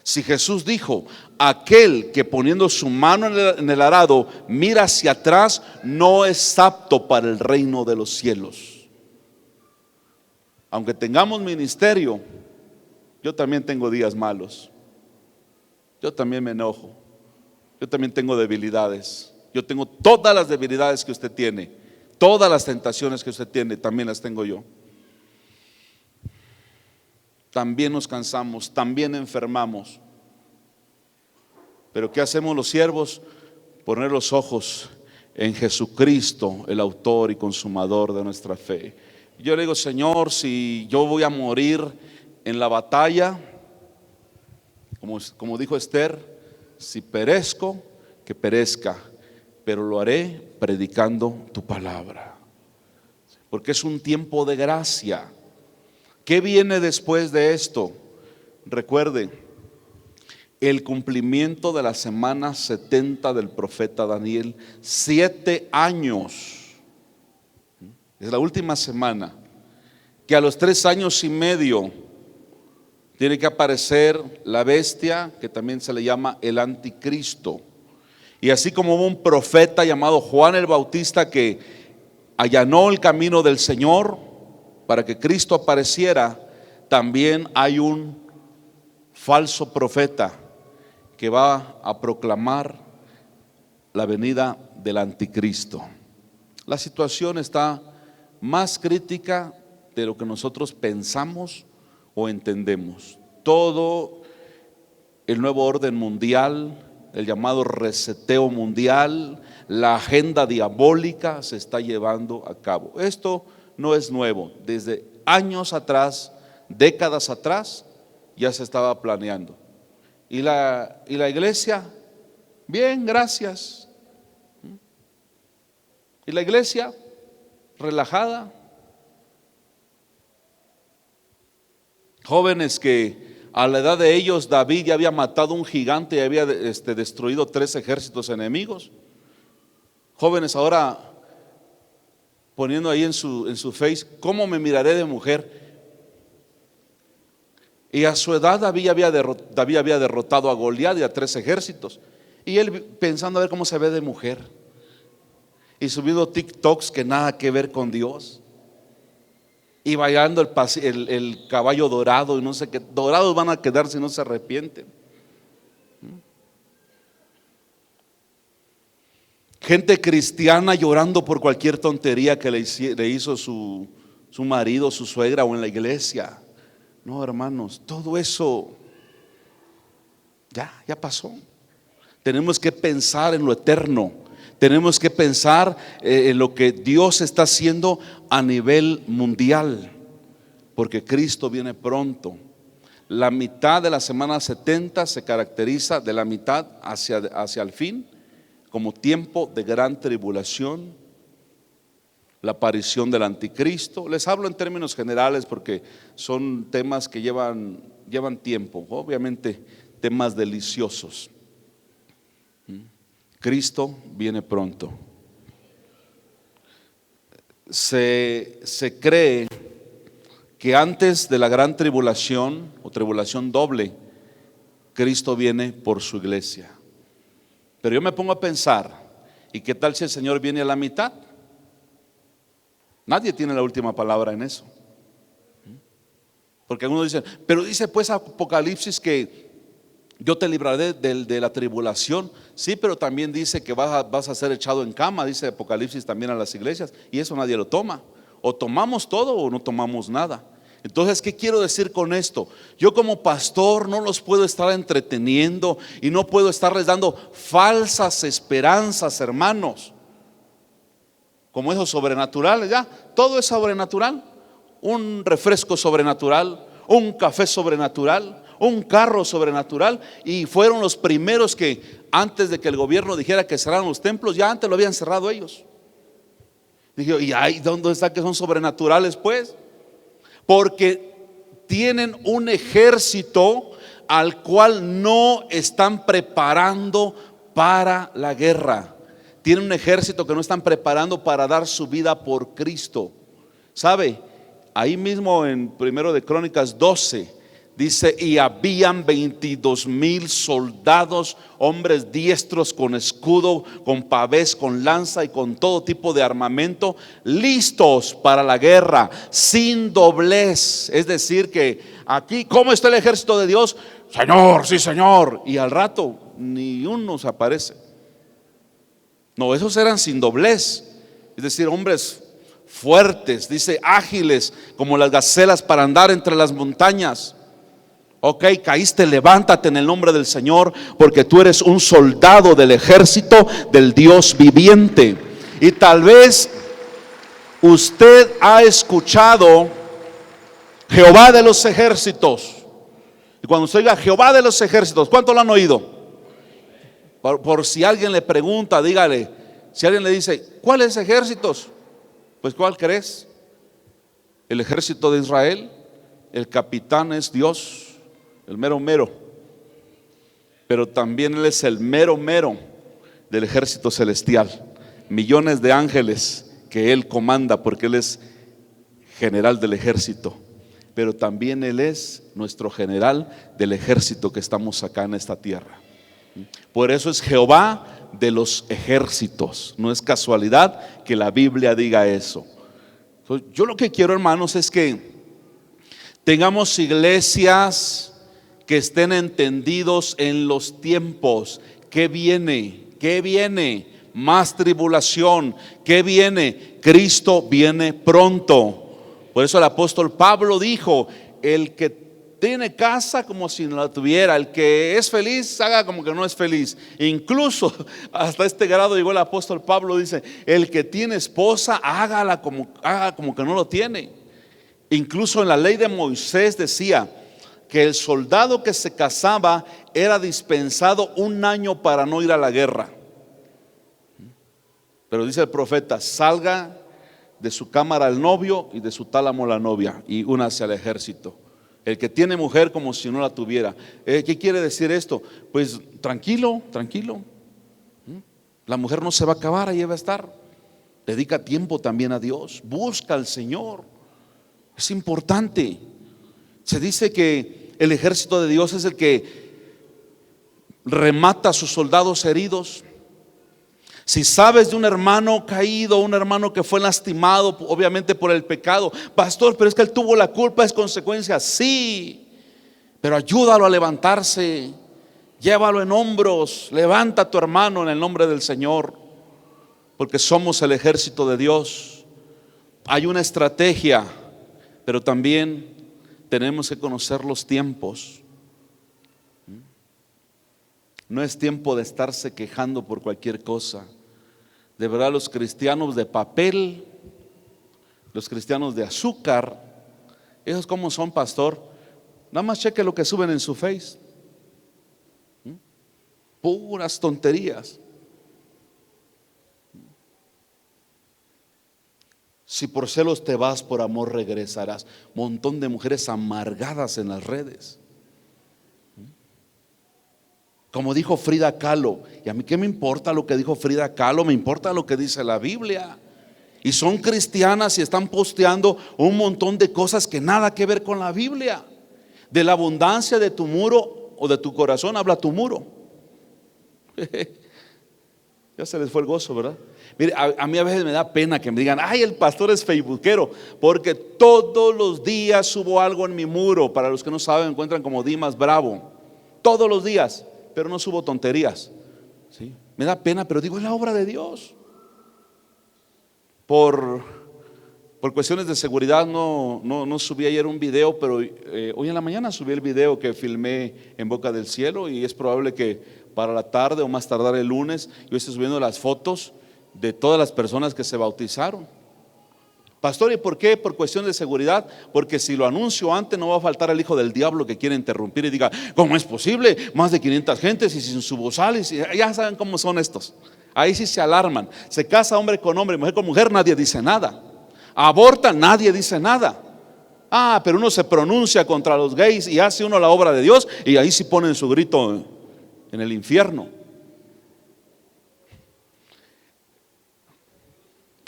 Si Jesús dijo, aquel que poniendo su mano en el arado mira hacia atrás, no es apto para el reino de los cielos. Aunque tengamos ministerio, yo también tengo días malos. Yo también me enojo. Yo también tengo debilidades. Yo tengo todas las debilidades que usted tiene. Todas las tentaciones que usted tiene, también las tengo yo. También nos cansamos, también enfermamos. Pero ¿qué hacemos los siervos? Poner los ojos en Jesucristo, el autor y consumador de nuestra fe. Yo le digo, Señor, si yo voy a morir en la batalla, como dijo Esther, si perezco, que perezca, pero lo haré predicando tu palabra. Porque es un tiempo de gracia. ¿Qué viene después de esto? Recuerde, el cumplimiento de la semana 70 del profeta Daniel, 7 años. Es la última semana, que a los 3 años y medio tiene que aparecer la bestia, que también se le llama el anticristo. Y así como hubo un profeta llamado Juan el Bautista que allanó el camino del Señor para que Cristo apareciera, también hay un falso profeta que va a proclamar la venida del anticristo. La situación está más crítica de lo que nosotros pensamos o entendemos. Todo el nuevo orden mundial, el llamado reseteo mundial, la agenda diabólica se está llevando a cabo. Esto no es nuevo, desde años atrás, décadas atrás, ya se estaba planeando. Y la iglesia, bien, gracias. Y la iglesia, relajada. Jóvenes que a la edad de ellos David ya había matado un gigante y había destruido 3 ejércitos enemigos. Jóvenes ahora poniendo ahí en su face, ¿cómo me miraré de mujer? Y a su edad David había derrotado a Goliat y a 3 ejércitos. Y él pensando a ver cómo se ve de mujer. Y subiendo TikToks que nada que ver con Dios. Y bailando el caballo dorado y no sé qué. Dorados van a quedar si no se arrepienten. Gente cristiana llorando por cualquier tontería que le hizo su marido, su suegra o en la iglesia. No, hermanos, todo eso ya pasó. Tenemos que pensar en lo eterno. Tenemos que pensar en lo que Dios está haciendo a nivel mundial, porque Cristo viene pronto. La mitad de la semana 70 se caracteriza de la mitad hacia el fin como tiempo de gran tribulación, la aparición del anticristo. Les hablo en términos generales porque son temas que llevan tiempo, obviamente temas deliciosos. Cristo viene pronto. Se cree que antes de la gran tribulación, o tribulación doble, Cristo viene por su iglesia. Pero yo me pongo a pensar, ¿y qué tal si el Señor viene a la mitad? Nadie tiene la última palabra en eso. Porque algunos dicen, pero dice pues Apocalipsis que yo te libraré de la tribulación. Sí, pero también dice que vas a ser echado en cama, dice Apocalipsis también a las iglesias. Y eso nadie lo toma. O tomamos todo o no tomamos nada. Entonces, ¿qué quiero decir con esto? Yo como pastor no los puedo estar entreteniendo y no puedo estarles dando falsas esperanzas, hermanos, como esos sobrenaturales. Ya, todo es sobrenatural. Un refresco sobrenatural, un café sobrenatural, un carro sobrenatural. Y fueron los primeros que antes de que el gobierno dijera que cerraran los templos, ya antes lo habían cerrado ellos. Dije, ¿y ahí dónde está que son sobrenaturales pues? Porque tienen un ejército al cual no están preparando para la guerra. Tienen un ejército que no están preparando para dar su vida por Cristo. ¿Sabe? Ahí mismo en 1 de Crónicas 12 dice, y habían 22,000 soldados, hombres diestros con escudo, con pavés, con lanza y con todo tipo de armamento, listos para la guerra, sin doblez. Es decir que aquí, ¿cómo está el ejército de Dios? Señor, sí Señor. Y al rato ni uno se aparece. No, esos eran sin doblez. Es decir, hombres fuertes, dice ágiles como las gacelas para andar entre las montañas. Ok, caíste, levántate en el nombre del Señor, porque tú eres un soldado del ejército del Dios viviente. Y tal vez usted ha escuchado Jehová de los ejércitos. Y cuando usted diga Jehová de los ejércitos, ¿cuánto lo han oído? Por si alguien le pregunta, dígale. Si alguien le dice, ¿cuáles ejércitos? Pues ¿cuál crees? El ejército de Israel. El capitán es Dios, el mero mero, pero también Él es el mero mero del ejército celestial. Millones de ángeles que Él comanda, porque Él es general del ejército, pero también Él es nuestro general del ejército que estamos acá en esta tierra. Por eso es Jehová de los ejércitos. No es casualidad que la Biblia diga eso. Yo lo que quiero, hermanos, es que tengamos iglesias que estén entendidos en los tiempos. ¿Qué viene? ¿Qué viene? Más tribulación. ¿Qué viene? Cristo viene pronto. Por eso el apóstol Pablo dijo, el que tiene casa como si no la tuviera, el que es feliz haga como que no es feliz. Incluso hasta este grado llegó el apóstol Pablo, dice, el que tiene esposa haga como que no lo tiene. Incluso en la ley de Moisés decía que el soldado que se casaba era dispensado 1 año para no ir a la guerra. Pero dice el profeta, salga de su cámara el novio y de su tálamo la novia y únase al ejército. El que tiene mujer como si no la tuviera. ¿Qué quiere decir esto? Pues tranquilo, tranquilo. La mujer no se va a acabar, ahí va a estar. Dedica tiempo también a Dios, busca al Señor. Es importante. Se dice que el ejército de Dios es el que remata a sus soldados heridos. Si sabes de un hermano caído, un hermano que fue lastimado obviamente por el pecado, pastor, pero es que él tuvo la culpa, es consecuencia. Sí, pero ayúdalo a levantarse, llévalo en hombros, levanta a tu hermano en el nombre del Señor, porque somos el ejército de Dios. Hay una estrategia, pero también tenemos que conocer los tiempos. No es tiempo de estarse quejando por cualquier cosa. De verdad, los cristianos de papel, los cristianos de azúcar, esos como son, pastor. Nada más cheque lo que suben en su face. Puras tonterías. Si por celos te vas, por amor regresarás. Montón de mujeres amargadas en las redes. Como dijo Frida Kahlo, y a mí qué me importa lo que dijo Frida Kahlo, me importa lo que dice la Biblia. Y son cristianas y están posteando un montón de cosas que nada que ver con la Biblia. De la abundancia de tu muro o de tu corazón habla tu muro. Ya se les fue el gozo, ¿verdad? Mire, a mí a veces me da pena que me digan, ay, el pastor es facebookero, porque todos los días subo algo en mi muro. Para los que no saben, me encuentran como Dimas Bravo. Todos los días, pero no subo tonterías, ¿sí? Me da pena, pero digo, es la obra de Dios. Por cuestiones de seguridad no subí ayer un video, pero hoy en la mañana subí el video que filmé en Boca del Cielo, y es probable que para la tarde o más tardar el lunes yo esté subiendo las fotos de todas las personas que se bautizaron. Pastor, ¿y por qué? Por cuestión de seguridad, porque si lo anuncio antes no va a faltar el hijo del diablo que quiere interrumpir y diga, ¿cómo es posible? Más de 500 gentes y sin subozales, y ya saben cómo son estos. Ahí sí se alarman. Se casa hombre con hombre, mujer con mujer, nadie dice nada. Aborta, nadie dice nada. Ah, pero uno se pronuncia contra los gays y hace uno la obra de Dios, y ahí sí ponen su grito en el infierno.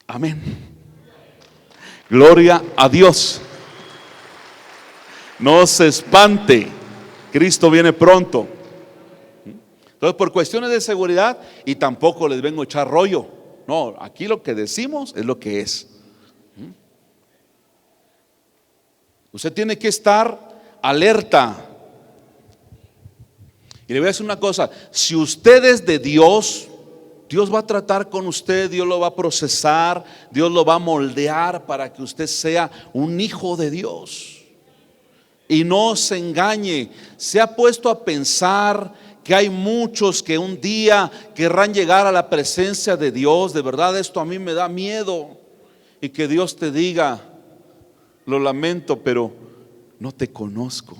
Amén. Gloria a Dios. No se espante, Cristo viene pronto. Entonces, por cuestiones de seguridad, y tampoco les vengo a echar rollo. No, aquí lo que decimos es lo que es. Usted tiene que estar alerta. Y le voy a decir una cosa, si usted es de Dios, Dios va a tratar con usted, Dios lo va a procesar, Dios lo va a moldear para que usted sea un hijo de Dios. Y no se engañe. Se ha puesto a pensar que hay muchos que un día querrán llegar a la presencia de Dios. De verdad, esto a mí me da miedo. Y que Dios te diga, lo lamento, pero no te conozco.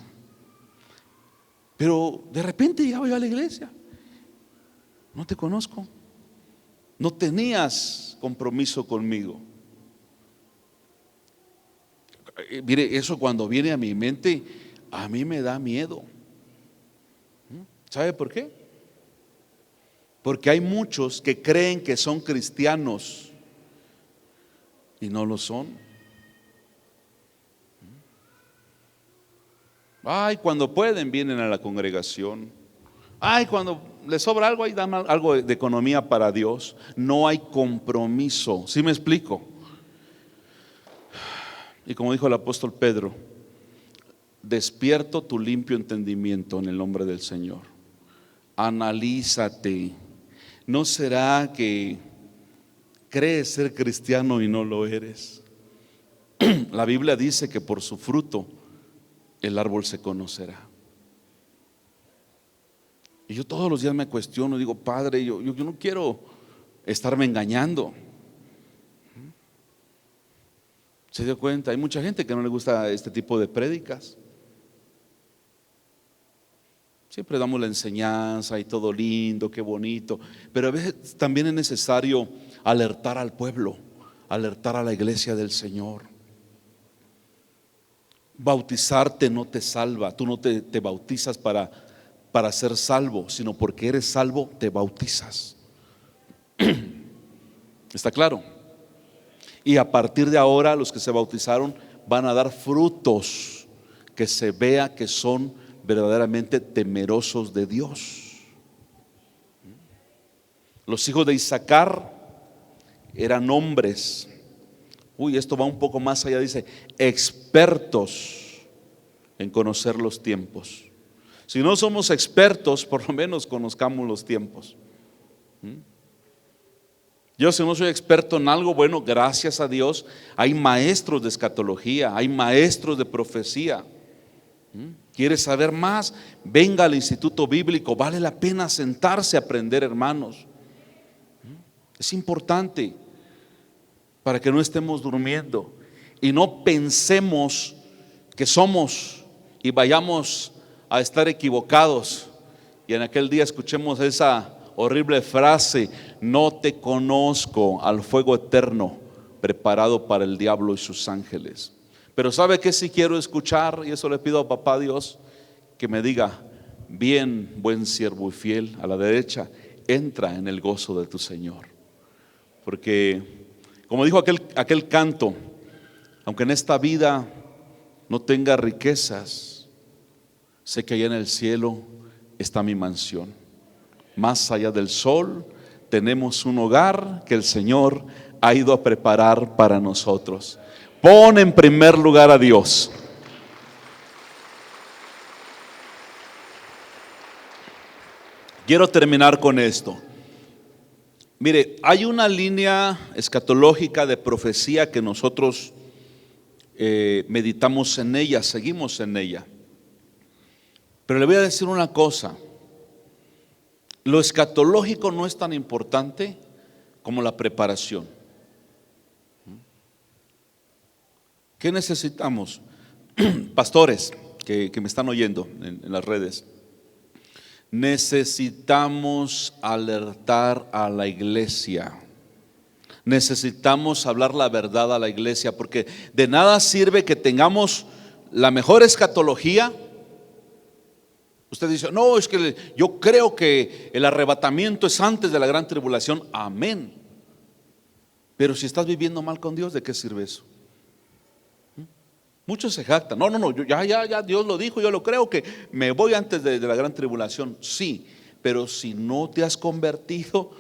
Pero de repente llegaba yo a la iglesia, no te conozco. No tenías compromiso conmigo. Mire, eso cuando viene a mi mente, a mí me da miedo. ¿Sabe por qué? Porque hay muchos que creen que son cristianos y no lo son. Ay, cuando pueden vienen a la congregación. Ay, cuando les sobra algo, ahí dan algo de economía para Dios. No hay compromiso. ¿Sí me explico? Y como dijo el apóstol Pedro, despierto tu limpio entendimiento en el nombre del Señor. Analízate. ¿No será que crees ser cristiano y no lo eres? La Biblia dice que por su fruto el árbol se conocerá. Y yo todos los días me cuestiono, digo, Padre, yo no quiero estarme engañando. ¿Se dio cuenta? Hay mucha gente que no le gusta este tipo de prédicas. Siempre damos la enseñanza y todo lindo, qué bonito, pero a veces también es necesario alertar al pueblo, alertar a la iglesia del Señor. Bautizarte no te salva. Tú no te bautizas para ser salvo, sino porque eres salvo te bautizas. ¿Está claro? Y a partir de ahora los que se bautizaron van a dar frutos que se vea que son verdaderamente temerosos de Dios. Los hijos de Isaacar eran hombres, esto va un poco más allá, dice, expertos en conocer los tiempos. Si no somos expertos, por lo menos conozcamos los tiempos. Yo, si no soy experto en algo, bueno, gracias a Dios hay maestros de escatología, hay maestros de profecía. ¿Quieres saber más? Venga al Instituto Bíblico, vale la pena sentarse a aprender, hermanos. Es importante para que no estemos durmiendo y no pensemos que somos y vayamos a estar equivocados y en aquel día escuchemos esa horrible frase: no te conozco, al fuego eterno preparado para el diablo y sus ángeles. Pero ¿sabe qué sí quiero escuchar? Y eso le pido a papá Dios, que me diga: bien, buen siervo y fiel, a la derecha, entra en el gozo de tu Señor. Porque como dijo aquel canto, aunque en esta vida no tenga riquezas, Sé que allá en el cielo está mi mansión. Más allá del sol tenemos un hogar que el Señor ha ido a preparar para nosotros. Pon en primer lugar a Dios. Quiero terminar con esto. Mire, hay una línea escatológica de profecía que nosotros meditamos en ella, seguimos en ella. Pero le voy a decir una cosa: lo escatológico no es tan importante como la preparación. ¿Qué necesitamos? Pastores que me están oyendo en las redes, necesitamos alertar a la iglesia. Necesitamos hablar la verdad a la iglesia, porque de nada sirve que tengamos la mejor escatología. Usted dice, no, es que yo creo que el arrebatamiento es antes de la gran tribulación. Amén. Pero si estás viviendo mal con Dios, ¿de qué sirve eso? Muchos se jactan, no, ya Dios lo dijo, yo lo creo, que me voy antes de la gran tribulación. Sí, pero si no te has convertido,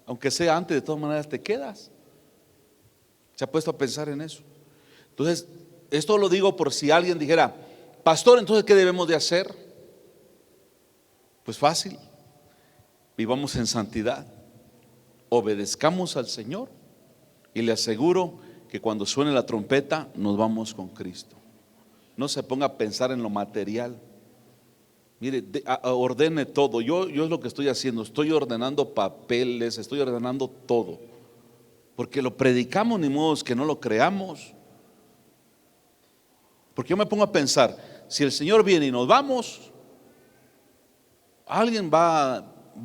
aunque sea antes, de todas maneras te quedas. ¿Se ha puesto a pensar en eso? Entonces, esto lo digo por si alguien dijera, pastor, entonces ¿qué debemos de hacer? Pues fácil, vivamos en santidad, obedezcamos al Señor, y le aseguro que cuando suene la trompeta nos vamos con Cristo. No se ponga a pensar en lo material. Mire, ordene todo. Yo es lo que estoy haciendo. Estoy ordenando papeles, estoy ordenando todo, porque lo predicamos, ni modo que no lo creamos. Porque yo me pongo a pensar, si el Señor viene y nos vamos, alguien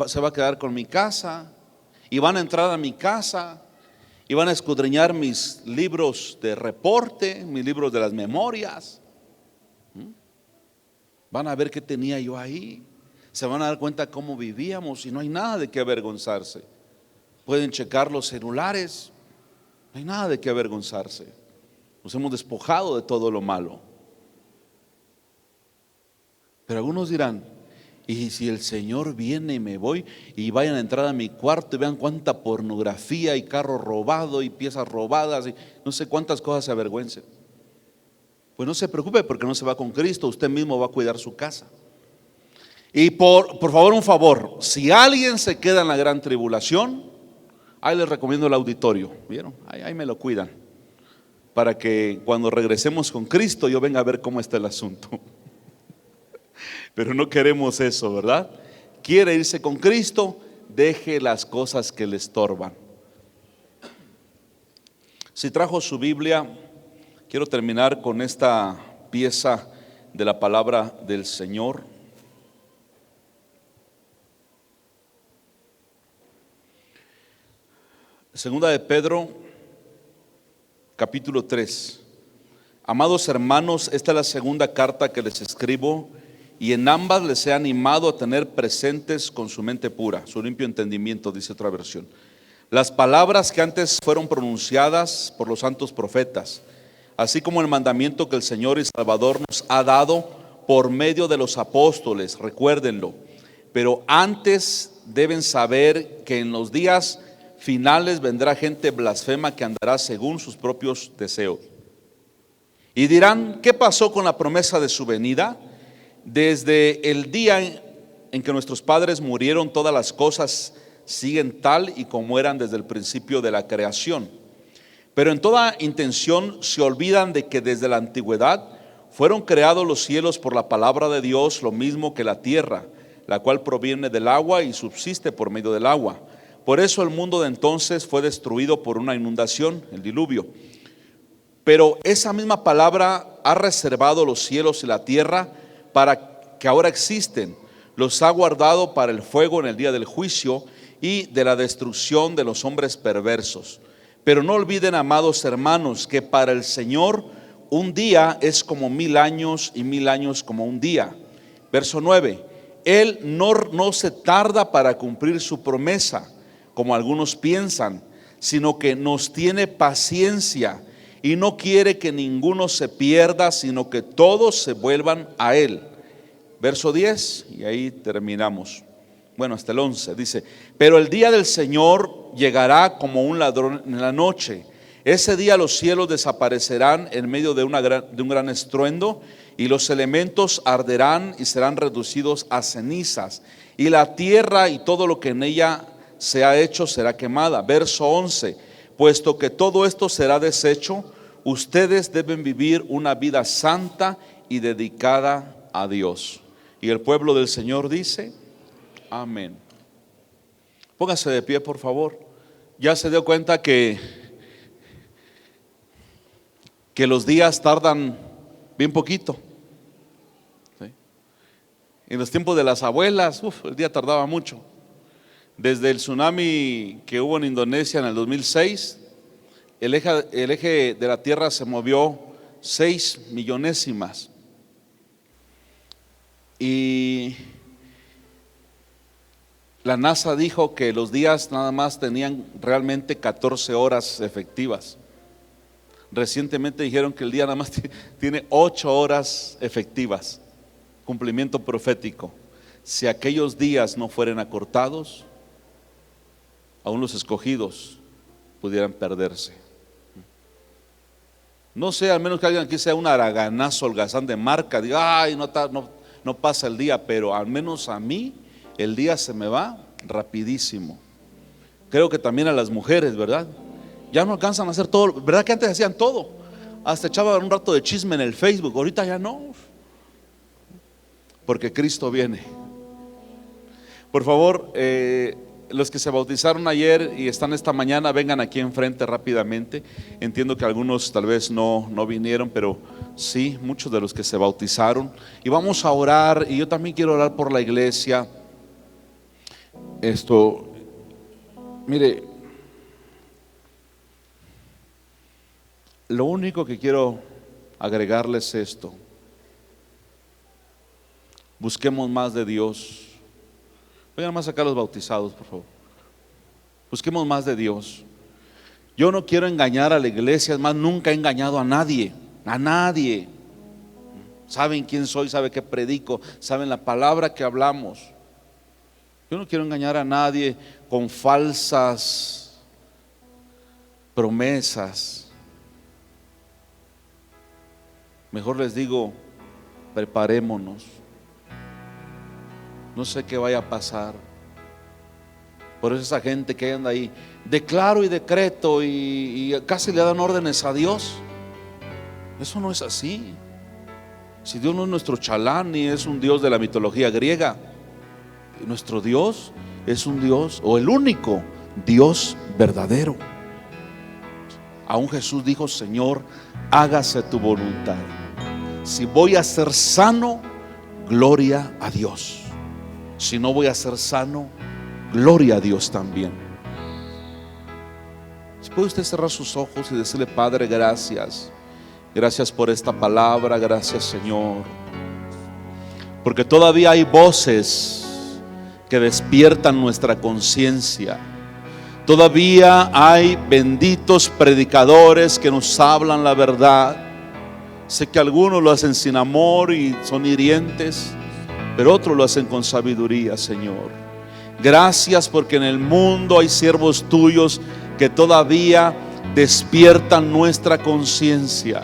se va a quedar con mi casa, y van a entrar a mi casa y van a escudriñar mis libros de reporte, mis libros de las memorias. Van a ver qué tenía yo ahí. Se van a dar cuenta cómo vivíamos, y no hay nada de qué avergonzarse. Pueden checar los celulares, no hay nada de qué avergonzarse. Nos hemos despojado de todo lo malo. Pero algunos dirán, y si el Señor viene y me voy, y vayan a entrar a mi cuarto y vean cuánta pornografía y carro robado y piezas robadas y no sé cuántas cosas, se avergüencen. Pues no se preocupe, porque no se va con Cristo, usted mismo va a cuidar su casa. Y por favor, un favor, si alguien se queda en la gran tribulación, ahí les recomiendo el auditorio, ¿vieron? Ahí me lo cuidan, para que cuando regresemos con Cristo yo venga a ver cómo está el asunto. Pero no queremos eso, ¿verdad? Quiere irse con Cristo, deje las cosas que le estorban. Si trajo su Biblia, quiero terminar con esta pieza de la palabra del Señor. Segunda de Pedro, capítulo 3. Amados hermanos, esta es la segunda carta que les escribo, y en ambas les he animado a tener presentes con su mente pura, su limpio entendimiento, dice otra versión, las palabras que antes fueron pronunciadas por los santos profetas, así como el mandamiento que el Señor y Salvador nos ha dado por medio de los apóstoles. Recuérdenlo. Pero antes deben saber que en los días finales vendrá gente blasfema que andará según sus propios deseos. Y dirán, ¿qué pasó con la promesa de su venida? Desde el día en que nuestros padres murieron, todas las cosas siguen tal y como eran desde el principio de la creación. Pero en toda intención se olvidan de que desde la antigüedad fueron creados los cielos por la palabra de Dios, lo mismo que la tierra, la cual proviene del agua y subsiste por medio del agua. Por eso el mundo de entonces fue destruido por una inundación, el diluvio. Pero esa misma palabra ha reservado los cielos y la tierra para que ahora existen. Los ha guardado para el fuego en el día del juicio y de la destrucción de los hombres perversos. Pero no olviden, amados hermanos, que para el Señor un día es como 1000 años y 1000 años como un día. Verso 9. Él no se tarda para cumplir su promesa, como algunos piensan, sino que nos tiene paciencia y no quiere que ninguno se pierda, sino que todos se vuelvan a Él. verso 10, y ahí terminamos. Bueno, hasta el 11 dice: pero el día del Señor llegará como un ladrón en la noche. Ese día los cielos desaparecerán en medio de un gran estruendo, y los elementos arderán y serán reducidos a cenizas, y la tierra y todo lo que en ella se ha hecho será quemada. Verso 11: puesto que todo esto será deshecho, ustedes deben vivir una vida santa y dedicada a Dios. Y el pueblo del Señor dice: amén. Póngase de pie, por favor. Ya se dio cuenta que los días tardan bien poquito. ¿Sí? En los tiempos de las abuelas, el día tardaba mucho. Desde el tsunami que hubo en Indonesia en el 2006, el eje de la Tierra se movió 6 millonésimas. Y la NASA dijo que los días nada más tenían realmente 14 horas efectivas. Recientemente dijeron que el día nada más tiene 8 horas efectivas. Cumplimiento profético. Si aquellos días no fueran acortados, aún los escogidos pudieran perderse. No sé, al menos que alguien aquí sea un haraganazo, holgazán de marca, diga: ay, no pasa el día, pero al menos a mí el día se me va rapidísimo. Creo que también a las mujeres, ¿verdad? Ya no alcanzan a hacer todo, ¿verdad que antes hacían todo? Hasta echaban un rato de chisme en el Facebook, ahorita ya no, porque Cristo viene. Por favor, los que se bautizaron ayer y están esta mañana, vengan aquí enfrente rápidamente. Entiendo que algunos tal vez no vinieron, pero sí, muchos de los que se bautizaron. Y vamos a orar, y yo también quiero orar por la iglesia. Mire, lo único que quiero agregarles es esto: busquemos más de Dios. Vengan más acá los bautizados, por favor. Busquemos más de Dios. Yo no quiero engañar a la iglesia, es más, nunca he engañado a nadie. A nadie. Saben quién soy, saben qué predico, saben la palabra que hablamos. Yo no quiero engañar a nadie con falsas promesas. Mejor les digo: preparémonos. No sé qué vaya a pasar. Por eso esa gente que anda ahí, declaro y decreto, y casi le dan órdenes a Dios. Eso no es así. Si Dios no es nuestro chalán ni es un Dios de la mitología griega, nuestro Dios es un Dios, o el único Dios verdadero. Aún Jesús dijo: Señor, hágase tu voluntad. Si voy a ser sano, gloria a Dios. Si no voy a ser sano, gloria a Dios también. Si puede usted cerrar sus ojos y decirle: Padre, gracias. Gracias por esta palabra, gracias, Señor. Porque todavía hay voces que despiertan nuestra conciencia. Todavía hay benditos predicadores que nos hablan la verdad. Sé que algunos lo hacen sin amor y son hirientes, pero otros lo hacen con sabiduría, Señor. Gracias porque en el mundo hay siervos tuyos que todavía despiertan nuestra conciencia,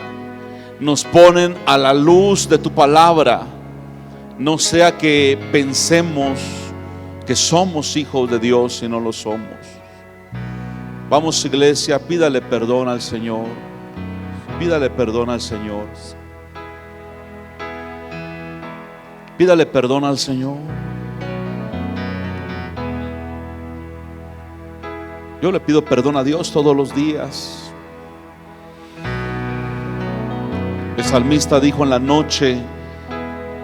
nos ponen a la luz de tu palabra. No sea que pensemos que somos hijos de Dios y no lo somos. Vamos, iglesia, pídale perdón al Señor. Pídale perdón al Señor. Pídale perdón al Señor. Yo le pido perdón a Dios todos los días. El salmista dijo: en la noche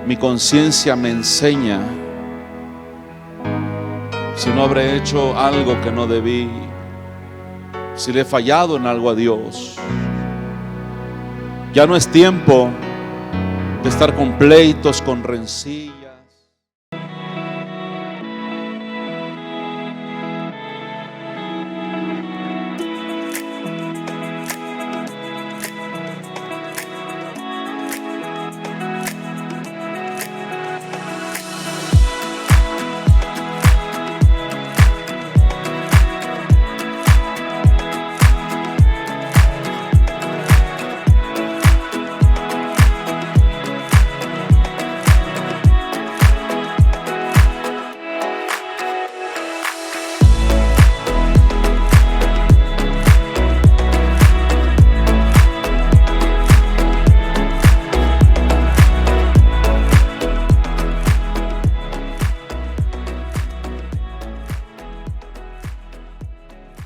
mi conciencia me enseña si no habré hecho algo que no debí, si le he fallado en algo a Dios. Ya no es tiempo de estar con pleitos, con rencillas.